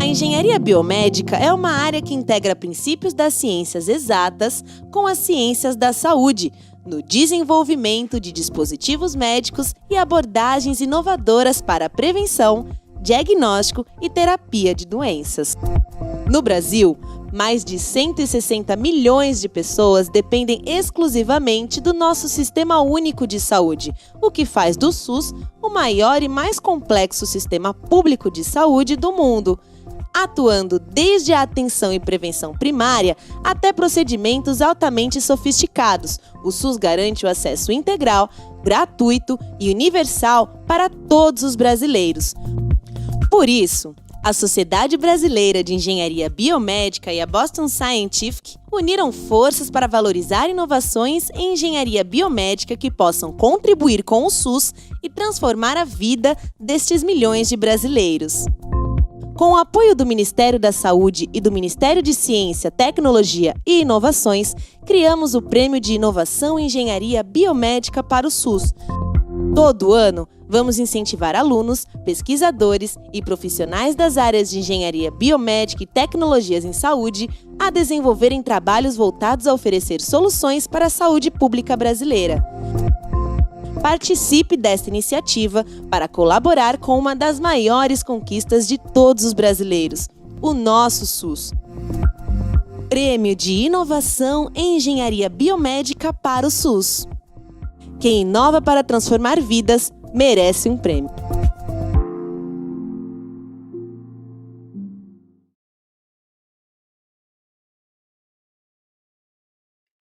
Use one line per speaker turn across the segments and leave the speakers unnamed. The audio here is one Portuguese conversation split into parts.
A engenharia biomédica é uma área que integra princípios das ciências exatas com as ciências da saúde, no desenvolvimento de dispositivos médicos e abordagens inovadoras para a prevenção, diagnóstico e terapia de doenças. No Brasil, mais de 160 milhões de pessoas dependem exclusivamente do nosso Sistema Único de Saúde, o que faz do SUS o maior e mais complexo sistema público de saúde do mundo, atuando desde a atenção e prevenção primária até procedimentos altamente sofisticados. O SUS garante o acesso integral, gratuito e universal para todos os brasileiros. Por isso, a Sociedade Brasileira de Engenharia Biomédica e a Boston Scientific uniram forças para valorizar inovações em engenharia biomédica que possam contribuir com o SUS e transformar a vida destes milhões de brasileiros. Com o apoio do Ministério da Saúde e do Ministério de Ciência, Tecnologia e Inovações, criamos o Prêmio de Inovação em Engenharia Biomédica para o SUS. Todo ano, vamos incentivar alunos, pesquisadores e profissionais das áreas de engenharia biomédica e tecnologias em saúde a desenvolverem trabalhos voltados a oferecer soluções para a saúde pública brasileira. Participe desta iniciativa para colaborar com uma das maiores conquistas de todos os brasileiros, o nosso SUS. Prêmio de Inovação em Engenharia Biomédica para o SUS. Quem inova para transformar vidas merece um prêmio.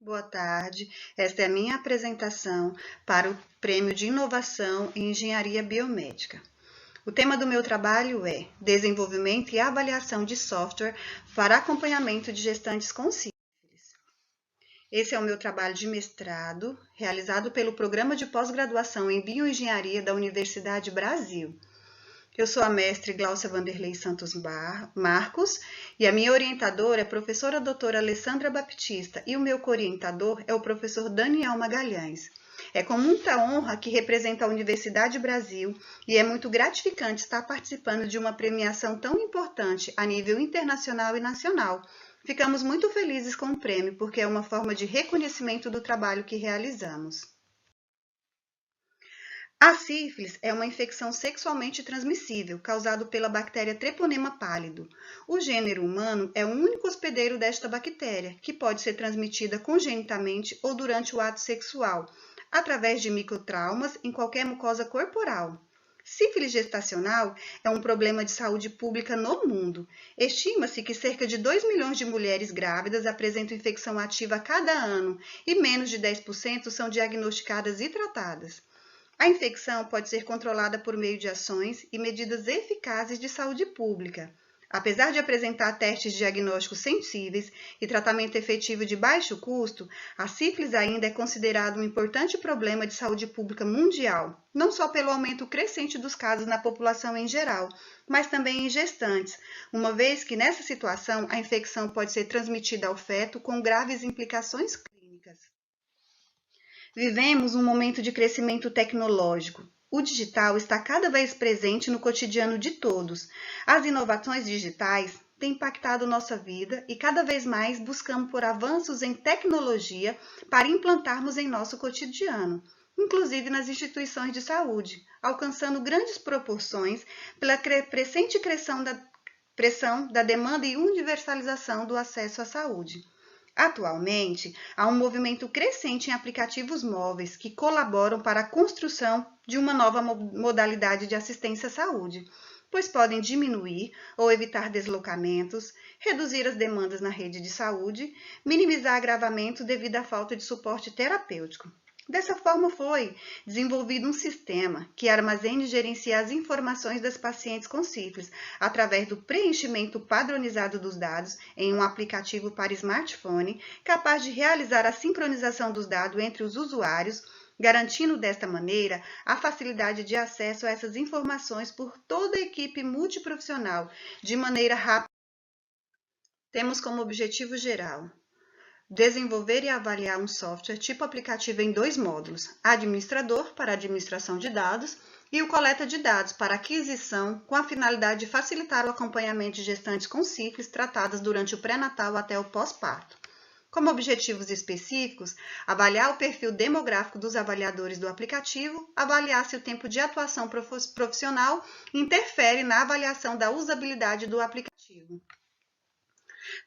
Boa tarde, esta é a minha apresentação para o Prêmio de Inovação em Engenharia Biomédica. O tema do meu trabalho é Desenvolvimento e Avaliação de Software para Acompanhamento de Gestantes com sífilis. Esse é o meu trabalho de mestrado, realizado pelo Programa de Pós-Graduação em Bioengenharia da Universidade Brasil. Eu sou a mestre Glaucia Vanderlei Santos Marcos e a minha orientadora é a professora doutora Alessandra Baptista e o meu co-orientador é o professor Daniel Magalhães. É com muita honra que represento a Universidade Brasil e é muito gratificante estar participando de uma premiação tão importante a nível internacional e nacional. Ficamos muito felizes com o prêmio porque é uma forma de reconhecimento do trabalho que realizamos. A sífilis é uma infecção sexualmente transmissível, causada pela bactéria Treponema pálido. O gênero humano é o único hospedeiro desta bactéria, que pode ser transmitida congenitamente ou durante o ato sexual, através de microtraumas em qualquer mucosa corporal. Sífilis gestacional é um problema de saúde pública no mundo. Estima-se que cerca de 2 milhões de mulheres grávidas apresentam infecção ativa a cada ano e menos de 10% são diagnosticadas e tratadas. A infecção pode ser controlada por meio de ações e medidas eficazes de saúde pública. Apesar de apresentar testes diagnósticos sensíveis e tratamento efetivo de baixo custo, a sífilis ainda é considerada um importante problema de saúde pública mundial, não só pelo aumento crescente dos casos na população em geral, mas também em gestantes, uma vez que nessa situação a infecção pode ser transmitida ao feto com graves implicações clínicas. Vivemos um momento de crescimento tecnológico. O digital está cada vez presente no cotidiano de todos. As inovações digitais têm impactado nossa vida e cada vez mais buscamos por avanços em tecnologia para implantarmos em nosso cotidiano, inclusive nas instituições de saúde, alcançando grandes proporções pela crescente pressão da demanda e universalização do acesso à saúde. Atualmente, há um movimento crescente em aplicativos móveis que colaboram para a construção de uma nova modalidade de assistência à saúde, pois podem diminuir ou evitar deslocamentos, reduzir as demandas na rede de saúde, minimizar agravamentos devido à falta de suporte terapêutico. Dessa forma, foi desenvolvido um sistema que armazena e gerencia as informações das pacientes com sífilis através do preenchimento padronizado dos dados em um aplicativo para smartphone, capaz de realizar a sincronização dos dados entre os usuários, garantindo desta maneira a facilidade de acesso a essas informações por toda a equipe multiprofissional, de maneira rápida. Temos como objetivo geral desenvolver e avaliar um software tipo aplicativo em 2 módulos, administrador para administração de dados e o coleta de dados para aquisição com a finalidade de facilitar o acompanhamento de gestantes com sífilis tratadas durante o pré-natal até o pós-parto. Como objetivos específicos, avaliar o perfil demográfico dos avaliadores do aplicativo, avaliar se o tempo de atuação profissional interfere na avaliação da usabilidade do aplicativo.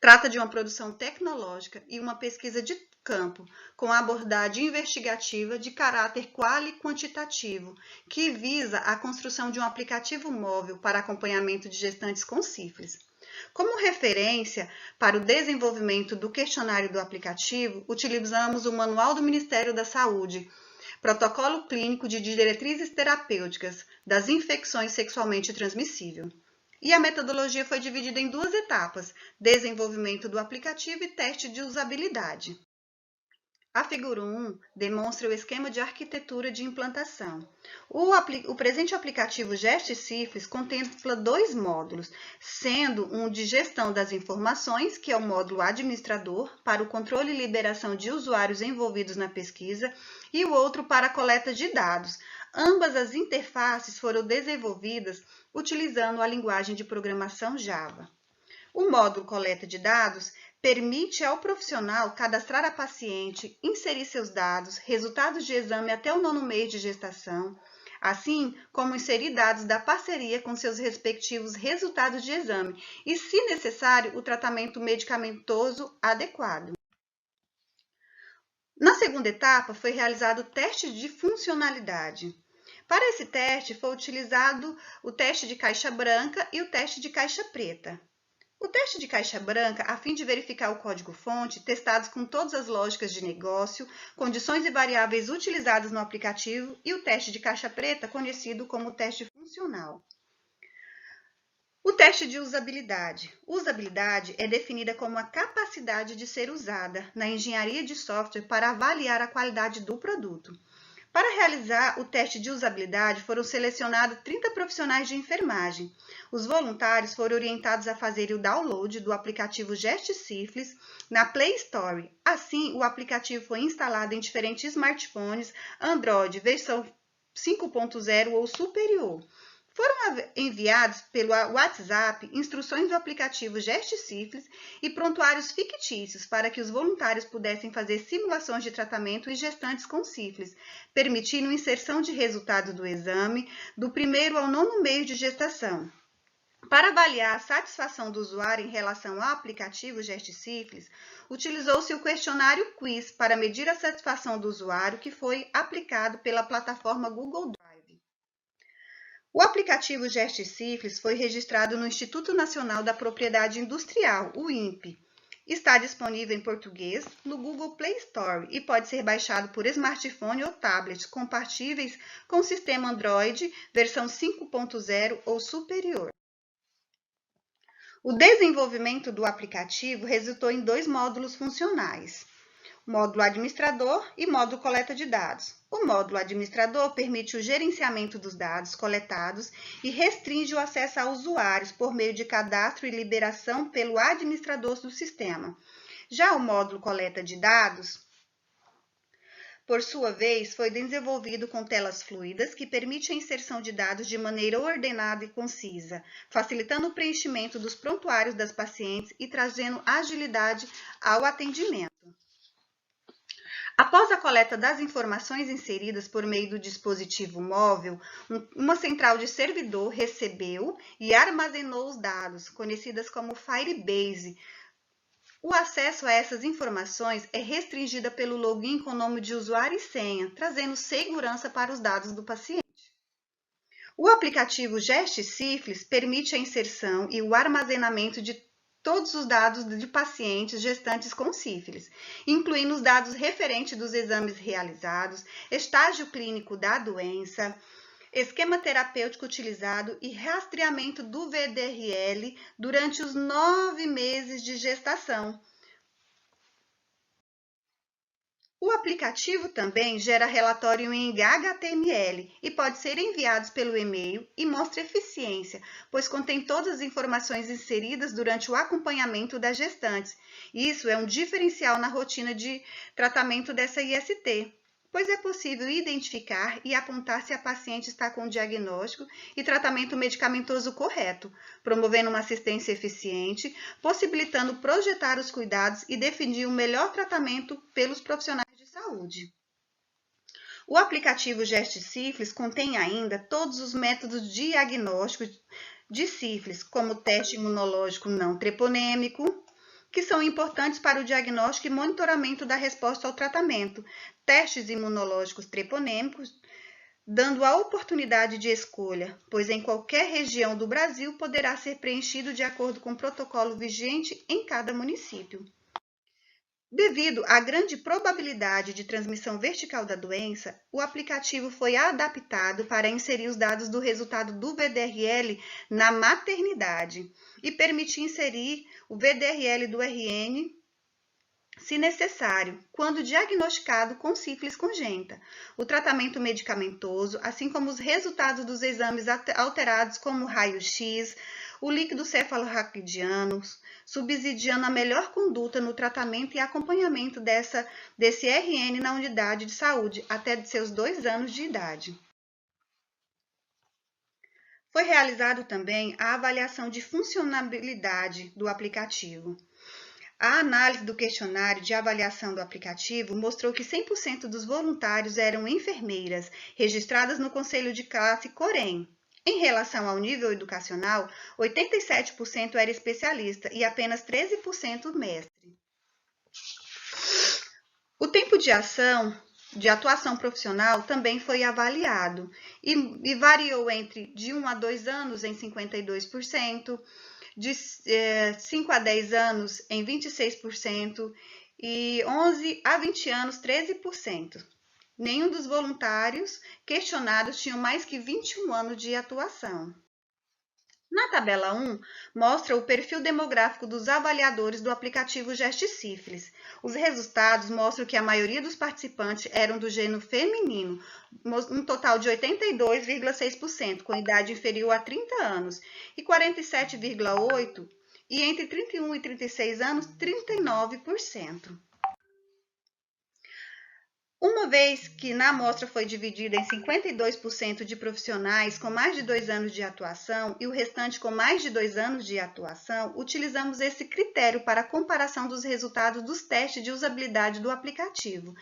Trata de uma produção tecnológica e uma pesquisa de campo, com abordagem investigativa de caráter quali-quantitativo, que visa a construção de um aplicativo móvel para acompanhamento de gestantes com sífilis. Como referência para o desenvolvimento do questionário do aplicativo, utilizamos o Manual do Ministério da Saúde, Protocolo Clínico de Diretrizes Terapêuticas das Infecções Sexualmente Transmissíveis. E a metodologia foi dividida em 2 etapas: desenvolvimento do aplicativo e teste de usabilidade. A figura 1 demonstra o esquema de arquitetura de implantação. O presente aplicativo GestSífilis contempla 2 módulos, sendo um de gestão das informações, que é o módulo administrador, para o controle e liberação de usuários envolvidos na pesquisa, e o outro para a coleta de dados. Ambas as interfaces foram desenvolvidas utilizando a linguagem de programação Java. O módulo coleta de dados permite ao profissional cadastrar a paciente, inserir seus dados, resultados de exame até o 9º mês de gestação, assim como inserir dados da parceria com seus respectivos resultados de exame e, se necessário, o tratamento medicamentoso adequado. Na segunda etapa, foi realizado o teste de funcionalidade. Para esse teste, foi utilizado o teste de caixa branca e o teste de caixa preta. O teste de caixa branca, a fim de verificar o código-fonte, testados com todas as lógicas de negócio, condições e variáveis utilizadas no aplicativo, e o teste de caixa preta, conhecido como teste funcional. O teste de usabilidade. Usabilidade é definida como a capacidade de ser usada na engenharia de software para avaliar a qualidade do produto. Para realizar o teste de usabilidade, foram selecionados 30 profissionais de enfermagem. Os voluntários foram orientados a fazerem o download do aplicativo GestSífilis na Play Store. Assim, o aplicativo foi instalado em diferentes smartphones Android, versão 5.0 ou superior. Foram enviados pelo WhatsApp instruções do aplicativo GestSífilis e prontuários fictícios para que os voluntários pudessem fazer simulações de tratamento em gestantes com sífilis, permitindo inserção de resultados do exame do 1º ao 9º mês de gestação. Para avaliar a satisfação do usuário em relação ao aplicativo GestSífilis, utilizou-se o questionário Quiz para medir a satisfação do usuário, que foi aplicado pela plataforma Google Drive. O aplicativo GestSífilis foi registrado no Instituto Nacional da Propriedade Industrial, o INPE. Está disponível em português no Google Play Store e pode ser baixado por smartphone ou tablets compatíveis com o sistema Android, versão 5.0 ou superior. O desenvolvimento do aplicativo resultou em 2 módulos funcionais: módulo administrador e módulo coleta de dados. O módulo administrador permite o gerenciamento dos dados coletados e restringe o acesso a usuários por meio de cadastro e liberação pelo administrador do sistema. Já o módulo coleta de dados, por sua vez, foi desenvolvido com telas fluidas que permite a inserção de dados de maneira ordenada e concisa, facilitando o preenchimento dos prontuários das pacientes e trazendo agilidade ao atendimento. Após a coleta das informações inseridas por meio do dispositivo móvel, uma central de servidor recebeu e armazenou os dados, conhecidas como Firebase. O acesso a essas informações é restringido pelo login com nome de usuário e senha, trazendo segurança para os dados do paciente. O aplicativo GestSífilis permite a inserção e o armazenamento de todos os dados de pacientes gestantes com sífilis, incluindo os dados referentes dos exames realizados, estágio clínico da doença, esquema terapêutico utilizado e rastreamento do VDRL durante os 9 meses de gestação. O aplicativo também gera relatório em HTML e pode ser enviado pelo e-mail e mostra eficiência, pois contém todas as informações inseridas durante o acompanhamento das gestantes. Isso é um diferencial na rotina de tratamento dessa IST. pois é possível identificar e apontar se a paciente está com o diagnóstico e tratamento medicamentoso correto, promovendo uma assistência eficiente, possibilitando projetar os cuidados e definir o melhor tratamento pelos profissionais de saúde. O aplicativo GestSífilis contém ainda todos os métodos diagnósticos de sífilis, como o teste imunológico não treponêmico, que são importantes para o diagnóstico e monitoramento da resposta ao tratamento, testes imunológicos treponêmicos, dando a oportunidade de escolha, pois em qualquer região do Brasil poderá ser preenchido de acordo com o protocolo vigente em cada município. Devido à grande probabilidade de transmissão vertical da doença, o aplicativo foi adaptado para inserir os dados do resultado do VDRL na maternidade e permitir inserir o VDRL do RN, se necessário, quando diagnosticado com sífilis congênita, o tratamento medicamentoso, assim como os resultados dos exames alterados como raio-x, o líquido cefalorraquidiano, subsidiando a melhor conduta no tratamento e acompanhamento desse RN na unidade de saúde até seus 2 anos de idade. Foi realizado também a avaliação de funcionalidade do aplicativo. A análise do questionário de avaliação do aplicativo mostrou que 100% dos voluntários eram enfermeiras, registradas no Conselho de Classe Corém. Em relação ao nível educacional, 87% era especialista e apenas 13% mestre. O tempo de atuação profissional também foi avaliado e variou entre de 1 a 2 anos em 52%, de 5 a 10 anos em 26% e 11 a 20 anos 13%. Nenhum dos voluntários questionados tinham mais que 21 anos de atuação. Na tabela 1, mostra o perfil demográfico dos avaliadores do aplicativo GestSífilis. Os resultados mostram que a maioria dos participantes eram do gênero feminino, um total de 82,6%, com idade inferior a 30 anos, e 47,8%, e entre 31 e 36 anos, 39%. Uma vez que na amostra foi dividida em 52% de profissionais com mais de 2 anos de atuação e o restante com mais de 2 anos de atuação, utilizamos esse critério para a comparação dos resultados dos testes de usabilidade do aplicativo.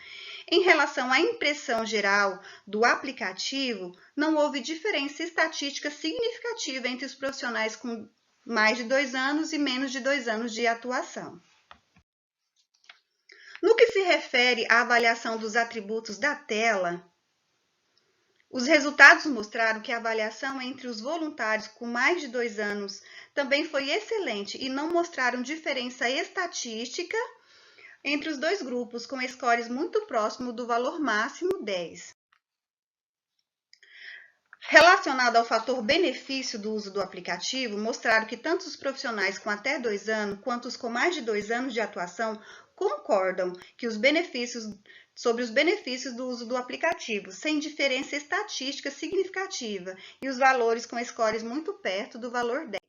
Em relação à impressão geral do aplicativo, não houve diferença estatística significativa entre os profissionais com mais de 2 anos e menos de 2 anos de atuação. No que se refere à avaliação dos atributos da tela, os resultados mostraram que a avaliação entre os voluntários com mais de 2 anos também foi excelente e não mostraram diferença estatística entre os dois grupos, com scores muito próximos do valor máximo 10. Relacionado ao fator benefício do uso do aplicativo, mostraram que tanto os profissionais com até 2 anos quanto os com mais de 2 anos de atuação concordam que sobre os benefícios do uso do aplicativo, sem diferença estatística significativa, e os valores com scores muito perto do valor 10.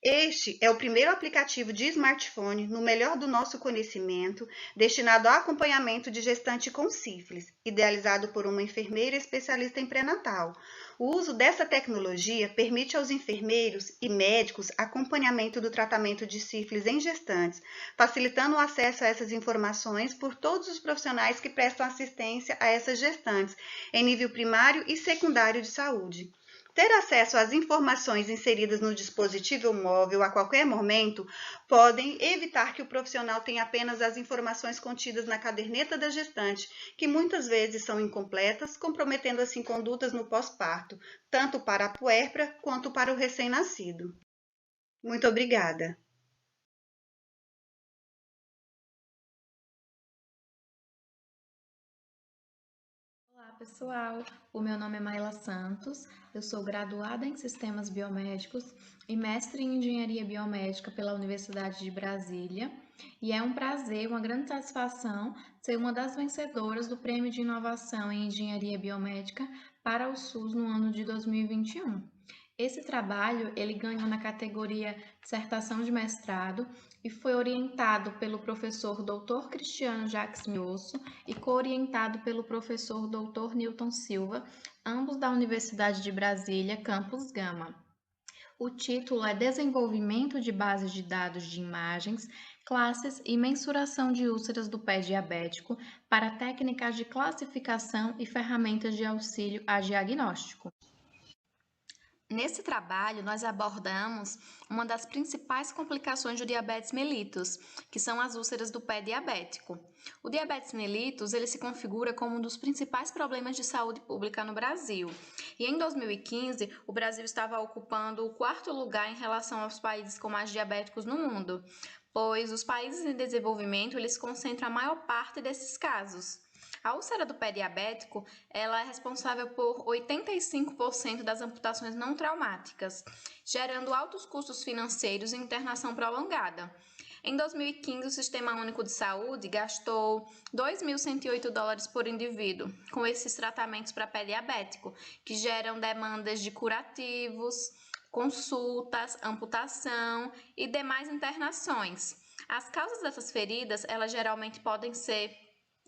Este é o primeiro aplicativo de smartphone, no melhor do nosso conhecimento, destinado ao acompanhamento de gestante com sífilis, idealizado por uma enfermeira especialista em pré-natal. O uso dessa tecnologia permite aos enfermeiros e médicos acompanhamento do tratamento de sífilis em gestantes, facilitando o acesso a essas informações por todos os profissionais que prestam assistência a essas gestantes, em nível primário e secundário de saúde. Ter acesso às informações inseridas no dispositivo móvel a qualquer momento podem evitar que o profissional tenha apenas as informações contidas na caderneta da gestante, que muitas vezes são incompletas, comprometendo assim condutas no pós-parto, tanto para a puérpera quanto para o recém-nascido. Muito obrigada.
Olá, pessoal! O meu nome é Maila Santos, eu sou graduada em Sistemas Biomédicos e mestre em Engenharia Biomédica pela Universidade de Brasília, e é um prazer, uma grande satisfação ser uma das vencedoras do Prêmio de Inovação em Engenharia Biomédica para o SUS no ano de 2021. Esse trabalho ele ganhou na categoria dissertação de mestrado e foi orientado pelo professor Dr. Cristiano Jacques Miosso e co-orientado pelo professor Dr. Newton Silva, ambos da Universidade de Brasília, Campus Gama. O título é Desenvolvimento de bases de dados de imagens, classes e mensuração de úlceras do pé diabético para técnicas de classificação e ferramentas de auxílio a diagnóstico. Nesse trabalho, nós abordamos uma das principais complicações do diabetes mellitus, que são as úlceras do pé diabético. O diabetes mellitus, ele se configura como um dos principais problemas de saúde pública no Brasil. E em 2015, o Brasil estava ocupando o 4º lugar em relação aos países com mais diabéticos no mundo, pois os países em desenvolvimento, eles concentram a maior parte desses casos. A úlcera do pé diabético, ela é responsável por 85% das amputações não traumáticas, gerando altos custos financeiros e internação prolongada. Em 2015, o Sistema Único de Saúde gastou $2.108 por indivíduo com esses tratamentos para pé diabético, que geram demandas de curativos, consultas, amputação e demais internações. As causas dessas feridas, elas geralmente podem ser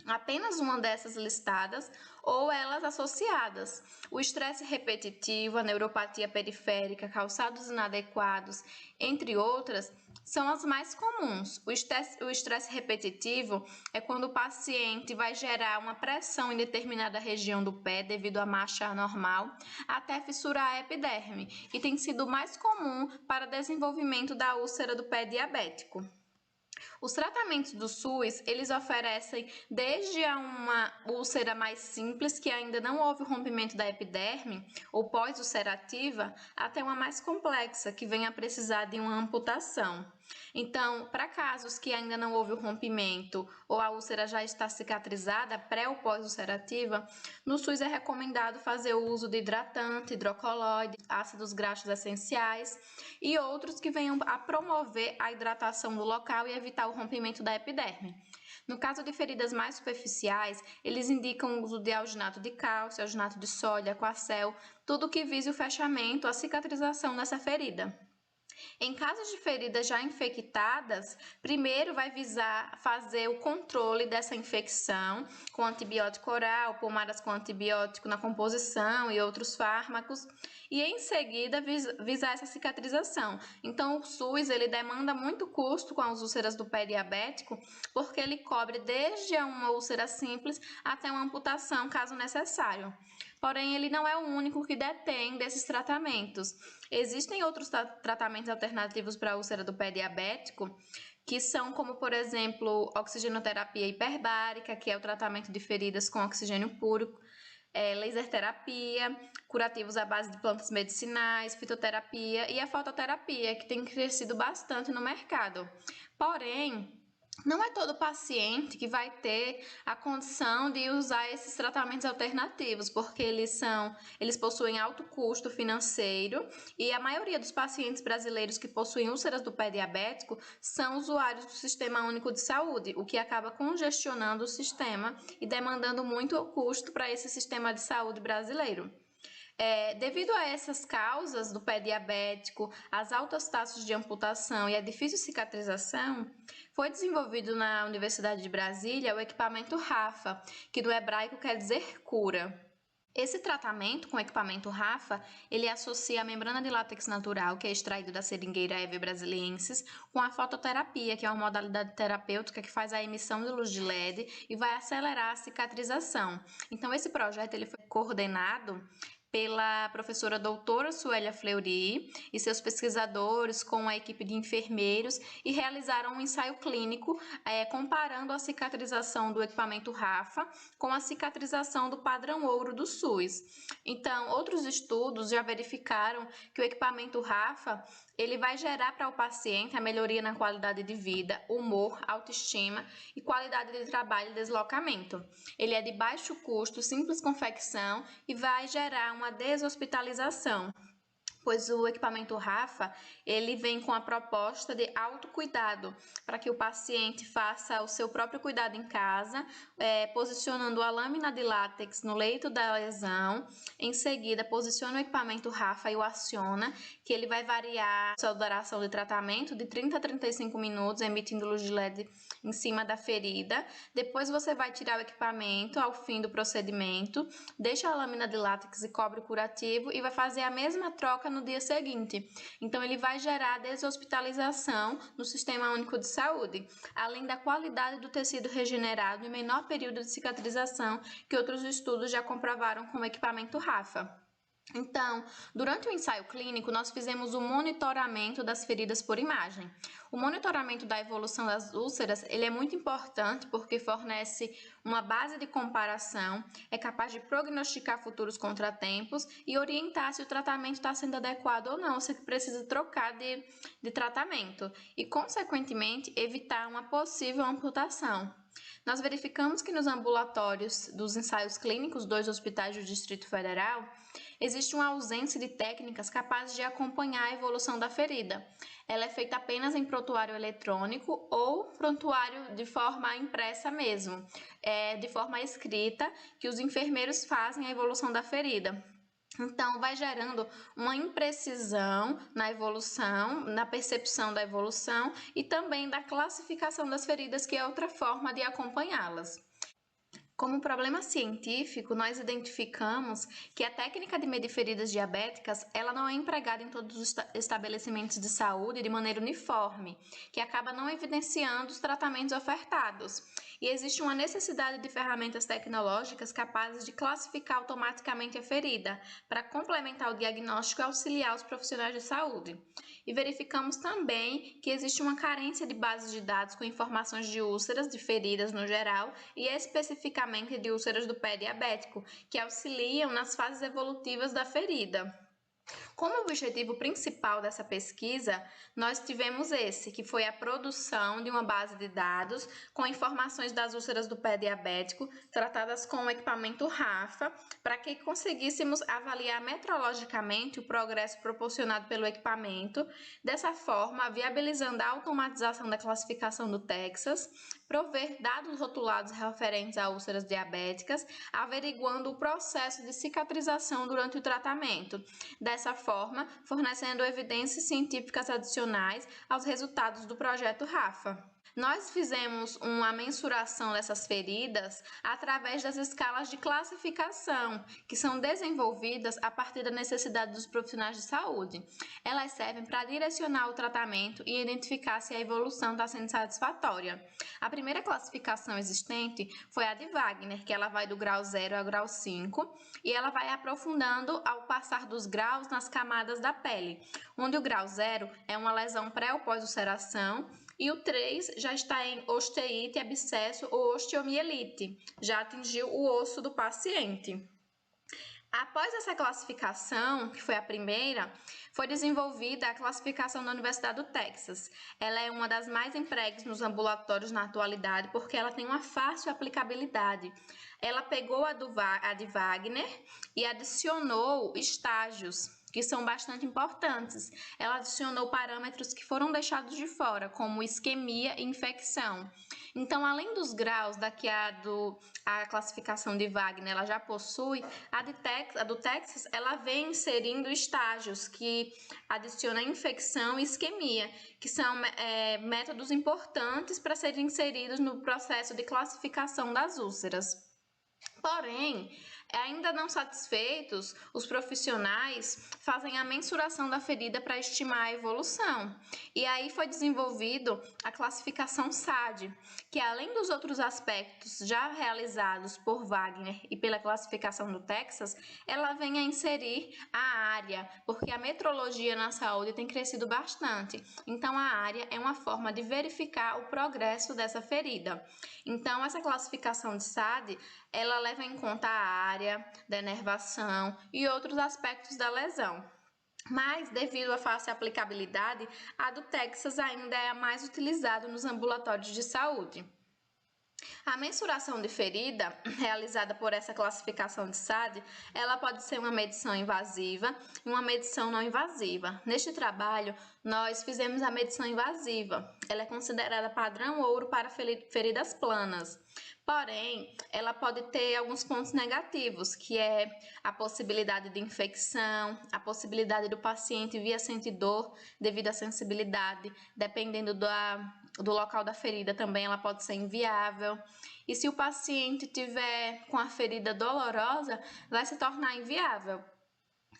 apenas uma dessas listadas ou elas associadas. O estresse repetitivo, a neuropatia periférica, calçados inadequados, entre outras, são as mais comuns. O estresse repetitivo é quando o paciente vai gerar uma pressão em determinada região do pé devido à marcha anormal até fissurar a epiderme e tem sido mais comum para desenvolvimento da úlcera do pé diabético. Os tratamentos do SUS, eles oferecem desde uma úlcera mais simples, que ainda não houve o rompimento da epiderme, ou pós-ulcerativa, até uma mais complexa, que venha a precisar de uma amputação. Então, para casos que ainda não houve o rompimento ou a úlcera já está cicatrizada, pré ou pós-ulcerativa, no SUS é recomendado fazer o uso de hidratante, hidrocoloide, ácidos graxos essenciais e outros que venham a promover a hidratação do local e evitar o rompimento da epiderme. No caso de feridas mais superficiais, eles indicam o uso de alginato de cálcio, alginato de sódio, Aquacel, tudo que vise o fechamento, a cicatrização dessa ferida. Em casos de feridas já infectadas, primeiro vai visar fazer o controle dessa infecção com antibiótico oral, pomadas com antibiótico na composição e outros fármacos, e em seguida visar essa cicatrização. Então o SUS ele demanda muito custo com as úlceras do pé diabético, porque ele cobre desde uma úlcera simples até uma amputação, caso necessário. Porém, ele não é o único que detém desses tratamentos. Existem outros tratamentos alternativos para a úlcera do pé diabético, que são como, por exemplo, oxigenoterapia hiperbárica, que é o tratamento de feridas com oxigênio puro, laser terapia, curativos à base de plantas medicinais, fitoterapia e a fototerapia, que tem crescido bastante no mercado. Porém, não é todo paciente que vai ter a condição de usar esses tratamentos alternativos, porque eles possuem alto custo financeiro e a maioria dos pacientes brasileiros que possuem úlceras do pé diabético são usuários do Sistema Único de Saúde, o que acaba congestionando o sistema e demandando muito custo para esse sistema de saúde brasileiro. Devido a essas causas do pé diabético, as altas taxas de amputação e a difícil cicatrização, foi desenvolvido na Universidade de Brasília o equipamento RAFA, que do hebraico quer dizer cura. Esse tratamento com o equipamento RAFA, ele associa a membrana de látex natural, que é extraído da seringueira Hevea brasiliensis, com a fototerapia, que é uma modalidade terapêutica que faz a emissão de luz de LED e vai acelerar a cicatrização. Então, esse projeto ele foi coordenado pela professora doutora Suélia Fleury e seus pesquisadores com a equipe de enfermeiros e realizaram um ensaio clínico comparando a cicatrização do equipamento RAFA com a cicatrização do padrão ouro do SUS. Então, outros estudos já verificaram que o equipamento RAFA ele vai gerar para o paciente a melhoria na qualidade de vida, humor, autoestima e qualidade de trabalho e deslocamento. Ele é de baixo custo, simples confecção e vai gerar uma deshospitalização. pois o equipamento Rafa, ele vem com a proposta de autocuidado, para que o paciente faça o seu próprio cuidado em casa, posicionando a lâmina de látex no leito da lesão. Em seguida, posiciona o equipamento Rafa e o aciona, que ele vai variar a sua duração de tratamento de 30 a 35 minutos, emitindo luz de LED em cima da ferida. Depois você vai tirar o equipamento ao fim do procedimento, deixa a lâmina de látex e cobre o curativo e vai fazer a mesma troca no dia seguinte. Então, ele vai gerar deshospitalização no Sistema Único de Saúde, além da qualidade do tecido regenerado e menor período de cicatrização que outros estudos já comprovaram com o equipamento Rafa. Então, durante o ensaio clínico, nós fizemos o monitoramento das feridas por imagem. O monitoramento da evolução das úlceras, ele é muito importante porque fornece uma base de comparação, é capaz de prognosticar futuros contratempos e orientar se o tratamento está sendo adequado ou não, se precisa trocar de tratamento e, consequentemente, evitar uma possível amputação. Nós verificamos que nos ambulatórios dos ensaios clínicos, 2 hospitais do Distrito Federal, existe uma ausência de técnicas capazes de acompanhar a evolução da ferida. Ela é feita apenas em prontuário eletrônico ou prontuário de forma impressa mesmo, de forma escrita, que os enfermeiros fazem a evolução da ferida. Então, vai gerando uma imprecisão na evolução, na percepção da evolução e também da classificação das feridas, que é outra forma de acompanhá-las. Como problema científico, nós identificamos que a técnica de medir feridas diabéticas, ela não é empregada em todos os estabelecimentos de saúde de maneira uniforme, que acaba não evidenciando os tratamentos ofertados. E existe uma necessidade de ferramentas tecnológicas capazes de classificar automaticamente a ferida, para complementar o diagnóstico e auxiliar os profissionais de saúde. E verificamos também que existe uma carência de bases de dados com informações de úlceras, de feridas no geral, e especificamente de úlceras do pé diabético, que auxiliam nas fases evolutivas da ferida. Como objetivo principal dessa pesquisa, nós tivemos que foi a produção de uma base de dados com informações das úlceras do pé diabético, tratadas com o equipamento Rafa, para que conseguíssemos avaliar metrologicamente o progresso proporcionado pelo equipamento, dessa forma, viabilizando a automatização da classificação do Texas, prover dados rotulados referentes a úlceras diabéticas, averiguando o processo de cicatrização durante o tratamento. Dessa forma, fornecendo evidências científicas adicionais aos resultados do projeto Rafa. Nós fizemos uma mensuração dessas feridas através das escalas de classificação, que são desenvolvidas a partir da necessidade dos profissionais de saúde. Elas servem para direcionar o tratamento e identificar se a evolução está sendo satisfatória. A primeira classificação existente foi a de Wagner, que ela vai do grau 0 ao grau 5, e ela vai aprofundando ao passar dos graus nas camadas da pele, onde o grau 0 é uma lesão pré ou pós-ulceração, e o 3 já está em osteite, abscesso ou osteomielite, já atingiu o osso do paciente. Após essa classificação, que foi a primeira, foi desenvolvida a classificação da Universidade do Texas. Ela é uma das mais empregues nos ambulatórios na atualidade porque ela tem uma fácil aplicabilidade. Ela pegou a de Wagner e adicionou estágios, que são bastante importantes. Ela adicionou parâmetros que foram deixados de fora, como isquemia e infecção. Então, além dos graus a classificação de Wagner ela já possui, a do Texas ela vem inserindo estágios que adicionam infecção e isquemia, que são métodos importantes para serem inseridos no processo de classificação das úlceras. Porém, ainda não satisfeitos, os profissionais fazem a mensuração da ferida para estimar a evolução. E aí foi desenvolvido a classificação SAD, que além dos outros aspectos já realizados por Wagner e pela classificação do Texas, ela vem a inserir a área, porque a metrologia na saúde tem crescido bastante. Então, a área é uma forma de verificar o progresso dessa ferida. Então, essa classificação de SAD, ela leva em conta a área, da inervação e outros aspectos da lesão. Mas, devido à fácil aplicabilidade, a do Texas ainda é a mais utilizada nos ambulatórios de saúde. A mensuração de ferida, realizada por essa classificação de SAD, ela pode ser uma medição invasiva e uma medição não invasiva. Neste trabalho, nós fizemos a medição invasiva. Ela é considerada padrão ouro para feridas planas. Porém, ela pode ter alguns pontos negativos, que é a possibilidade de infecção, a possibilidade do paciente vir a sentir dor devido à sensibilidade, dependendo do local da ferida também ela pode ser inviável. E se o paciente tiver com a ferida dolorosa, vai se tornar inviável.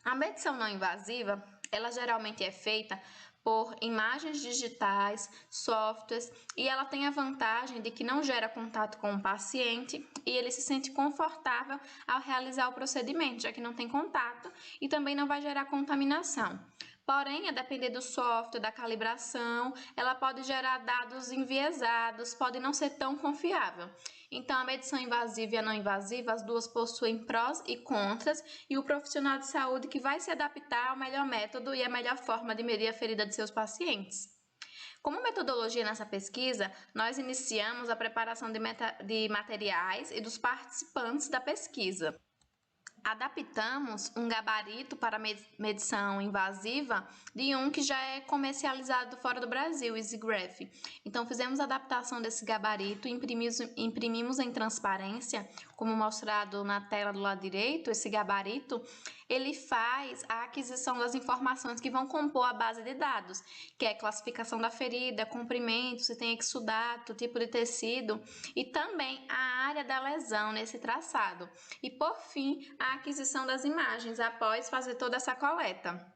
A medição não invasiva, ela geralmente é feita por imagens digitais, softwares, e ela tem a vantagem de que não gera contato com o paciente e ele se sente confortável ao realizar o procedimento, já que não tem contato e também não vai gerar contaminação. Porém, a depender do software, da calibração, ela pode gerar dados enviesados, pode não ser tão confiável. Então, a medição invasiva e a não invasiva, as duas possuem prós e contras, e o profissional de saúde que vai se adaptar ao melhor método e a melhor forma de medir a ferida de seus pacientes. Como metodologia nessa pesquisa, nós iniciamos a preparação de materiais e dos participantes da pesquisa. Adaptamos um gabarito para medição invasiva de um que já é comercializado fora do Brasil, o EasyGraph. Então, fizemos a adaptação desse gabarito, imprimimos em transparência, como mostrado na tela do lado direito, esse gabarito, ele faz a aquisição das informações que vão compor a base de dados, que é a classificação da ferida, comprimento, se tem exsudato, tipo de tecido, e também a área da lesão nesse traçado. E, por fim, a aquisição das imagens após fazer toda essa coleta.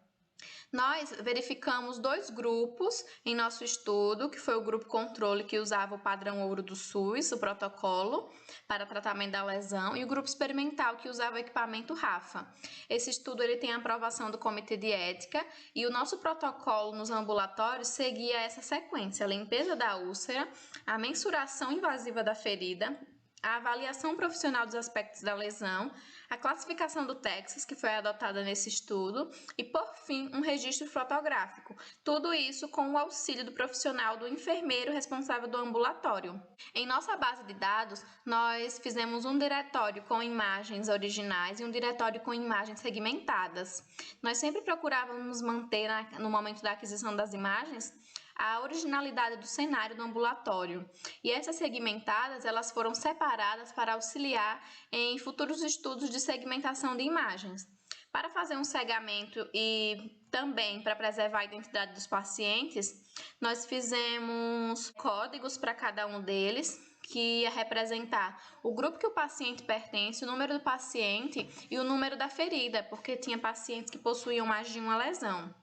Nós verificamos 2 grupos em nosso estudo, que foi o grupo controle que usava o padrão ouro do SUS, o protocolo para tratamento da lesão, e o grupo experimental que usava o equipamento RAFA. Esse estudo ele tem a aprovação do Comitê de Ética e o nosso protocolo nos ambulatórios seguia essa sequência: a limpeza da úlcera, a mensuração invasiva da ferida, a avaliação profissional dos aspectos da lesão, a classificação do Texas, que foi adotada nesse estudo, e, por fim, um registro fotográfico. Tudo isso com o auxílio do profissional do enfermeiro responsável do ambulatório. Em nossa base de dados, nós fizemos um diretório com imagens originais e um diretório com imagens segmentadas. Nós sempre procurávamos manter, no momento da aquisição das imagens, a originalidade do cenário do ambulatório. E essas segmentadas, elas foram separadas para auxiliar em futuros estudos de segmentação de imagens. Para fazer um cegamento e também para preservar a identidade dos pacientes, nós fizemos códigos para cada um deles, que ia representar o grupo que o paciente pertence, o número do paciente e o número da ferida, porque tinha pacientes que possuíam mais de uma lesão.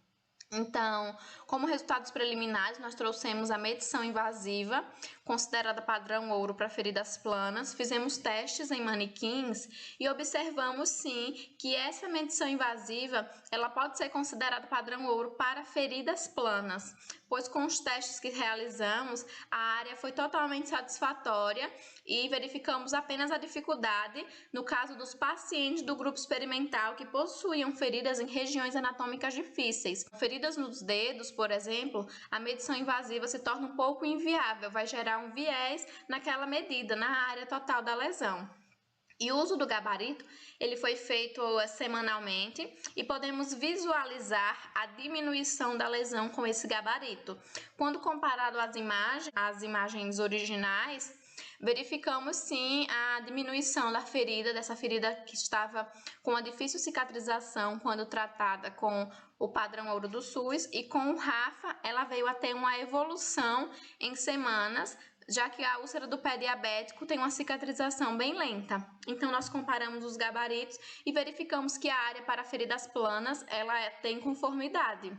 Então, como resultados preliminares, nós trouxemos a medição invasiva, considerada padrão ouro para feridas planas, fizemos testes em manequins e observamos sim que essa medição invasiva ela pode ser considerada padrão ouro para feridas planas, pois com os testes que realizamos, a área foi totalmente satisfatória e verificamos apenas a dificuldade no caso dos pacientes do grupo experimental que possuíam feridas em regiões anatômicas difíceis. Feridas nos dedos, por exemplo, a medição invasiva se torna um pouco inviável, vai gerar um viés naquela medida, na área total da lesão. E o uso do gabarito, ele foi feito semanalmente e podemos visualizar a diminuição da lesão com esse gabarito. Quando comparado às imagens originais, verificamos sim a diminuição da ferida, dessa ferida que estava com uma difícil cicatrização quando tratada com o padrão ouro do SUS, e com o RAFA ela veio a ter uma evolução em semanas, já que a úlcera do pé diabético tem uma cicatrização bem lenta. Então, nós comparamos os gabaritos e verificamos que a área para feridas planas ela tem conformidade.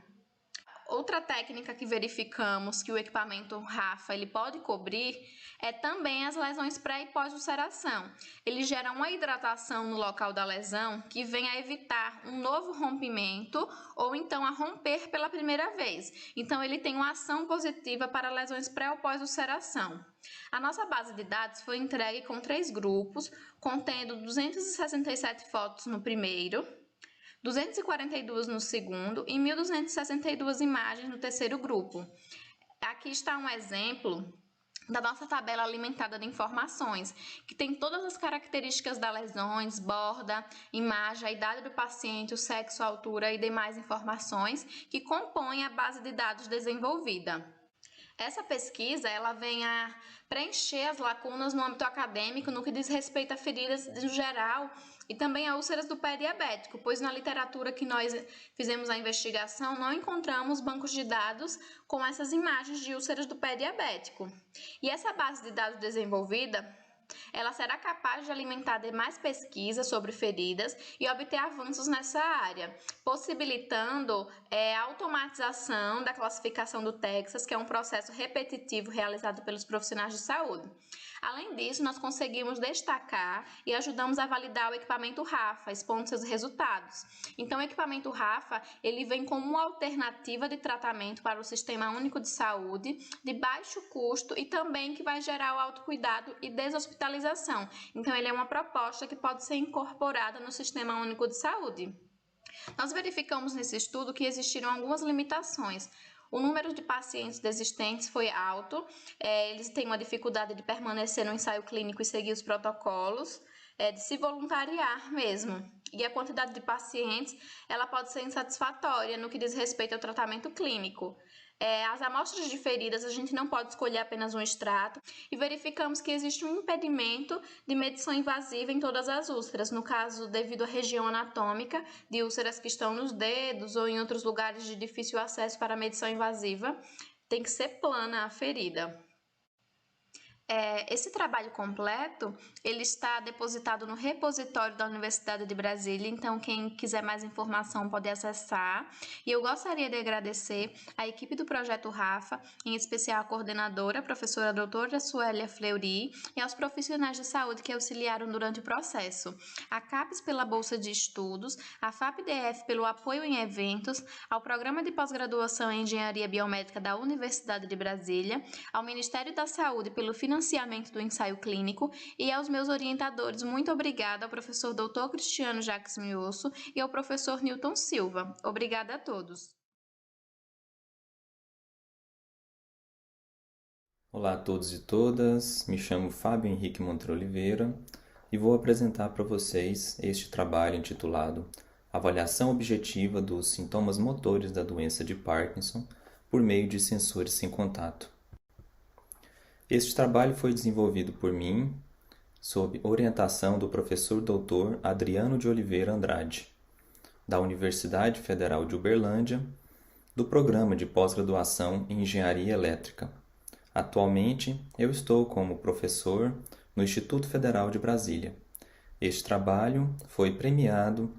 Outra técnica que verificamos que o equipamento RAFA ele pode cobrir é também as lesões pré e pós-ulceração. Ele gera uma hidratação no local da lesão que vem a evitar um novo rompimento ou então a romper pela primeira vez. Então, ele tem uma ação positiva para lesões pré ou pós-ulceração. A nossa base de dados foi entregue com 3 grupos, contendo 267 fotos no primeiro, 242 no segundo e 1.262 imagens no terceiro grupo. Aqui está um exemplo da nossa tabela alimentada de informações, que tem todas as características das lesões, borda, imagem, a idade do paciente, o sexo, a altura e demais informações que compõem a base de dados desenvolvida. Essa pesquisa ela vem a preencher as lacunas no âmbito acadêmico no que diz respeito a feridas no geral e também a úlceras do pé diabético, pois na literatura que nós fizemos a investigação não encontramos bancos de dados com essas imagens de úlceras do pé diabético. E essa base de dados desenvolvida ela será capaz de alimentar demais pesquisas sobre feridas e obter avanços nessa área, possibilitando a automatização da classificação do Texas, que é um processo repetitivo realizado pelos profissionais de saúde. Além disso, nós conseguimos destacar e ajudamos a validar o equipamento RAFA, expondo seus resultados. Então, o equipamento RAFA, ele vem como uma alternativa de tratamento para o Sistema Único de Saúde, de baixo custo e também que vai gerar o autocuidado e deshospitalização. Então, ele é uma proposta que pode ser incorporada no Sistema Único de Saúde. Nós verificamos nesse estudo que existiram algumas limitações. O número de pacientes desistentes foi alto, eles têm uma dificuldade de permanecer no ensaio clínico e seguir os protocolos, de se voluntariar mesmo. E a quantidade de pacientes ela pode ser insatisfatória no que diz respeito ao tratamento clínico. As amostras de feridas, a gente não pode escolher apenas um extrato e verificamos que existe um impedimento de medição invasiva em todas as úlceras, no caso, devido à região anatômica de úlceras que estão nos dedos ou em outros lugares de difícil acesso para a medição invasiva, tem que ser plana a ferida. Esse trabalho completo, ele está depositado no repositório da Universidade de Brasília, então quem quiser mais informação pode acessar. E eu gostaria de agradecer à equipe do Projeto RAFA, em especial a coordenadora, a professora doutora Suélia Fleury, e aos profissionais de saúde que auxiliaram durante o processo. A CAPES pela Bolsa de Estudos, a FAPDF pelo apoio em eventos, ao Programa de Pós-Graduação em Engenharia Biomédica da Universidade de Brasília, ao Ministério da Saúde pelo financiamento do ensaio clínico e aos meus orientadores, muito obrigada ao professor Dr. Cristiano Jacques Miosso e ao professor Newton Silva. Obrigada a todos.
Olá a todos e todas, me chamo Fábio Henrique Monteiro Oliveira e vou apresentar para vocês este trabalho intitulado Avaliação Objetiva dos Sintomas Motores da Doença de Parkinson por meio de sensores sem contato. Este trabalho foi desenvolvido por mim, sob orientação do professor Dr. Adriano de Oliveira Andrade, da Universidade Federal de Uberlândia, do Programa de Pós-Graduação em Engenharia Elétrica. Atualmente, eu estou como professor no Instituto Federal de Brasília. Este trabalho foi premiado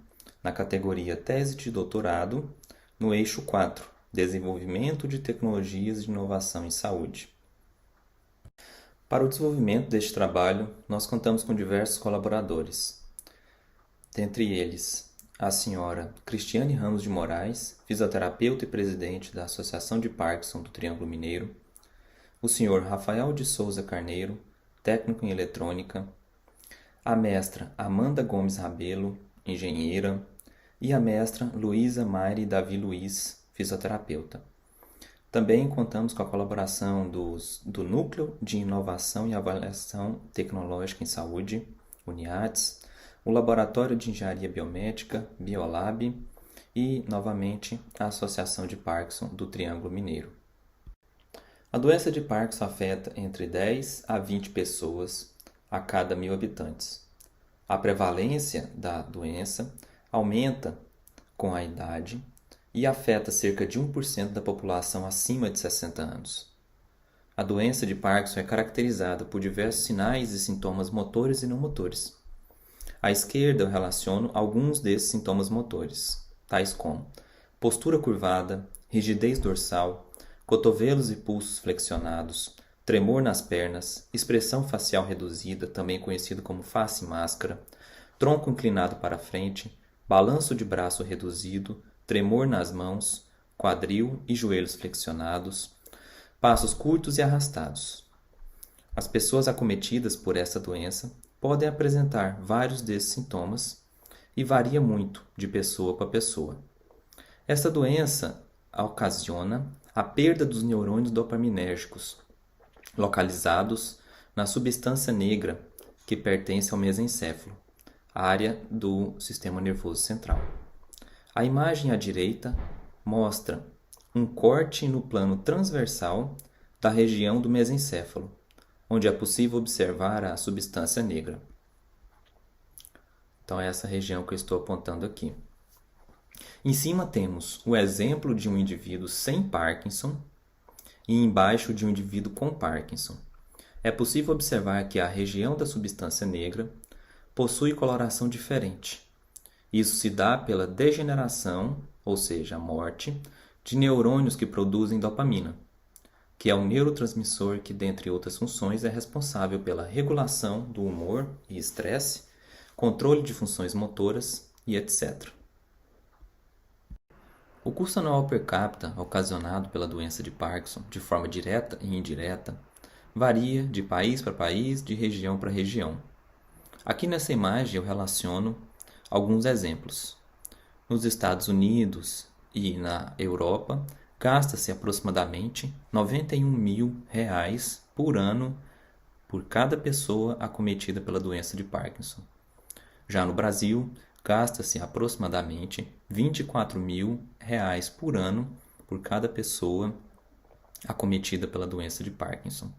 na categoria Tese de Doutorado no eixo 4, Desenvolvimento de Tecnologias de Inovação em Saúde. Para o desenvolvimento deste trabalho, nós contamos com diversos colaboradores. Dentre eles, a senhora Cristiane Ramos de Moraes, fisioterapeuta e presidente da Associação de Parkinson do Triângulo Mineiro, o senhor Rafael de Souza Carneiro, técnico em eletrônica, a mestra Amanda Gomes Rabelo, engenheira, e a mestra Luísa Maire Davi Luiz, fisioterapeuta. Também contamos com a colaboração do Núcleo de Inovação e Avaliação Tecnológica em Saúde, UNIATS, o Laboratório de Engenharia Biomédica, Biolab, e, novamente, a Associação de Parkinson do Triângulo Mineiro. A doença de Parkinson afeta entre 10 a 20 pessoas a cada 1.000 habitantes. A prevalência da doença aumenta com a idade e afeta cerca de 1% da população acima de 60 anos. A doença de Parkinson é caracterizada por diversos sinais e sintomas motores e não motores. À esquerda eu relaciono alguns desses sintomas motores, tais como postura curvada, rigidez dorsal, cotovelos e pulsos flexionados, tremor nas pernas, expressão facial reduzida, também conhecido como face máscara, tronco inclinado para frente, balanço de braço reduzido, tremor nas mãos, quadril e joelhos flexionados, passos curtos e arrastados. As pessoas acometidas por essa doença podem apresentar vários desses sintomas e varia muito de pessoa para pessoa. Essa doença ocasiona a perda dos neurônios dopaminérgicos, localizados na substância negra que pertence ao mesencéfalo, área do sistema nervoso central. A imagem à direita mostra um corte no plano transversal da região do mesencéfalo, onde é possível observar a substância negra. Então, é essa região que eu estou apontando aqui. Em cima temos o exemplo de um indivíduo sem Parkinson e embaixo de um indivíduo com Parkinson. É possível observar que a região da substância negra possui coloração diferente. Isso se dá pela degeneração, ou seja, a morte, de neurônios que produzem dopamina, que é um neurotransmissor que, dentre outras funções, é responsável pela regulação do humor e estresse, controle de funções motoras e etc. O custo anual per capita ocasionado pela doença de Parkinson, de forma direta e indireta, varia de país para país, de região para região. Aqui nessa imagem eu relaciono alguns exemplos. Nos Estados Unidos e na Europa, gasta-se aproximadamente R$ 91.000 por ano por cada pessoa acometida pela doença de Parkinson. Já no Brasil, gasta-se aproximadamente R$ 24.000 por ano por cada pessoa acometida pela doença de Parkinson.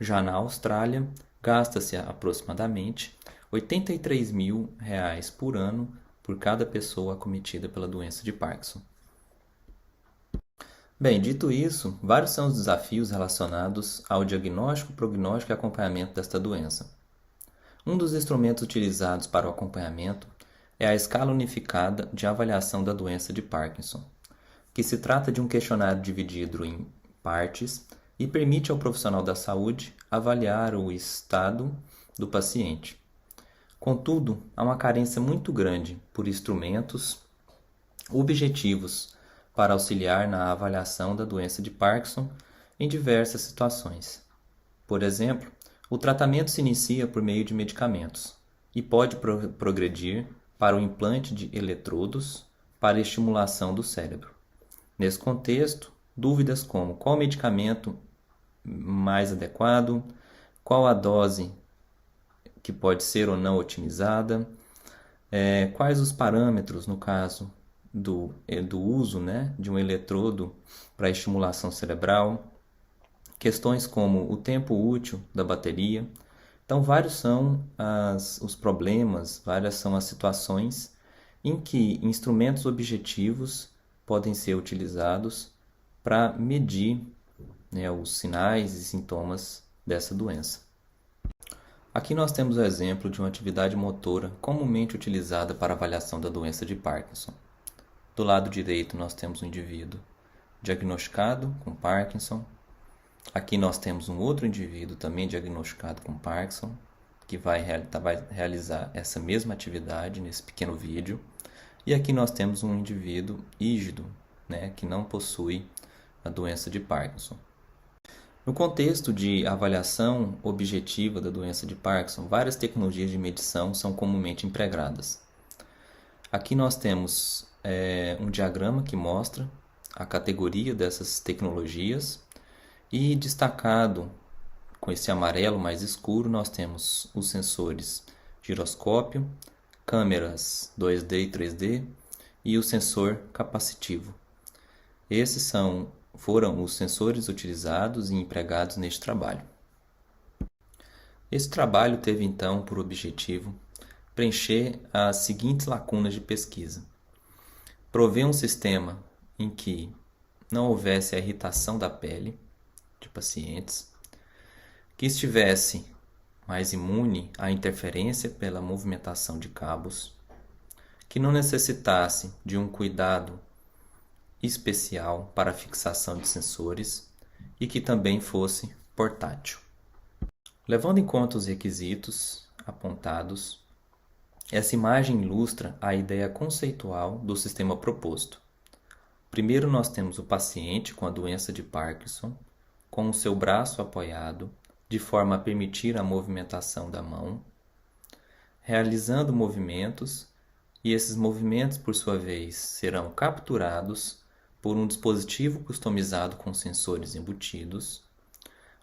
Já na Austrália, gasta-se aproximadamente R$ 83.000 por ano por cada pessoa acometida pela doença de Parkinson. Bem, dito isso, vários são os desafios relacionados ao diagnóstico, prognóstico e acompanhamento desta doença. Um dos instrumentos utilizados para o acompanhamento é a Escala Unificada de Avaliação da Doença de Parkinson, que se trata de um questionário dividido em partes e permite ao profissional da saúde avaliar o estado do paciente. Contudo, há uma carência muito grande por instrumentos objetivos para auxiliar na avaliação da doença de Parkinson em diversas situações. Por exemplo, o tratamento se inicia por meio de medicamentos e pode progredir para o implante de eletrodos para estimulação do cérebro. Nesse contexto, dúvidas como qual medicamento mais adequado, qual a dose que pode ser ou não otimizada, quais os parâmetros no caso do uso, de um eletrodo para estimulação cerebral, questões como o tempo útil da bateria. Então, vários são os problemas, várias são as situações em que instrumentos objetivos podem ser utilizados para medir os sinais e sintomas dessa doença. Aqui nós temos o exemplo de uma atividade motora comumente utilizada para avaliação da doença de Parkinson. Do lado direito nós temos um indivíduo diagnosticado com Parkinson. Aqui nós temos um outro indivíduo também diagnosticado com Parkinson, que vai realizar essa mesma atividade nesse pequeno vídeo. E aqui nós temos um indivíduo rígido, que não possui a doença de Parkinson. No contexto de avaliação objetiva da doença de Parkinson, várias tecnologias de medição são comumente empregadas. Aqui nós temos um diagrama que mostra a categoria dessas tecnologias e destacado com esse amarelo mais escuro nós temos os sensores giroscópio, câmeras 2D e 3D e o sensor capacitivo. Esses foram os sensores utilizados e empregados neste trabalho. Esse trabalho teve então por objetivo preencher as seguintes lacunas de pesquisa: prover um sistema em que não houvesse a irritação da pele de pacientes, que estivesse mais imune à interferência pela movimentação de cabos, que não necessitasse de um cuidado especial para a fixação de sensores e que também fosse portátil. Levando em conta os requisitos apontados, essa imagem ilustra a ideia conceitual do sistema proposto. Primeiro nós temos o paciente com a doença de Parkinson, com o seu braço apoiado, de forma a permitir a movimentação da mão, realizando movimentos, e esses movimentos, por sua vez, serão capturados por um dispositivo customizado com sensores embutidos,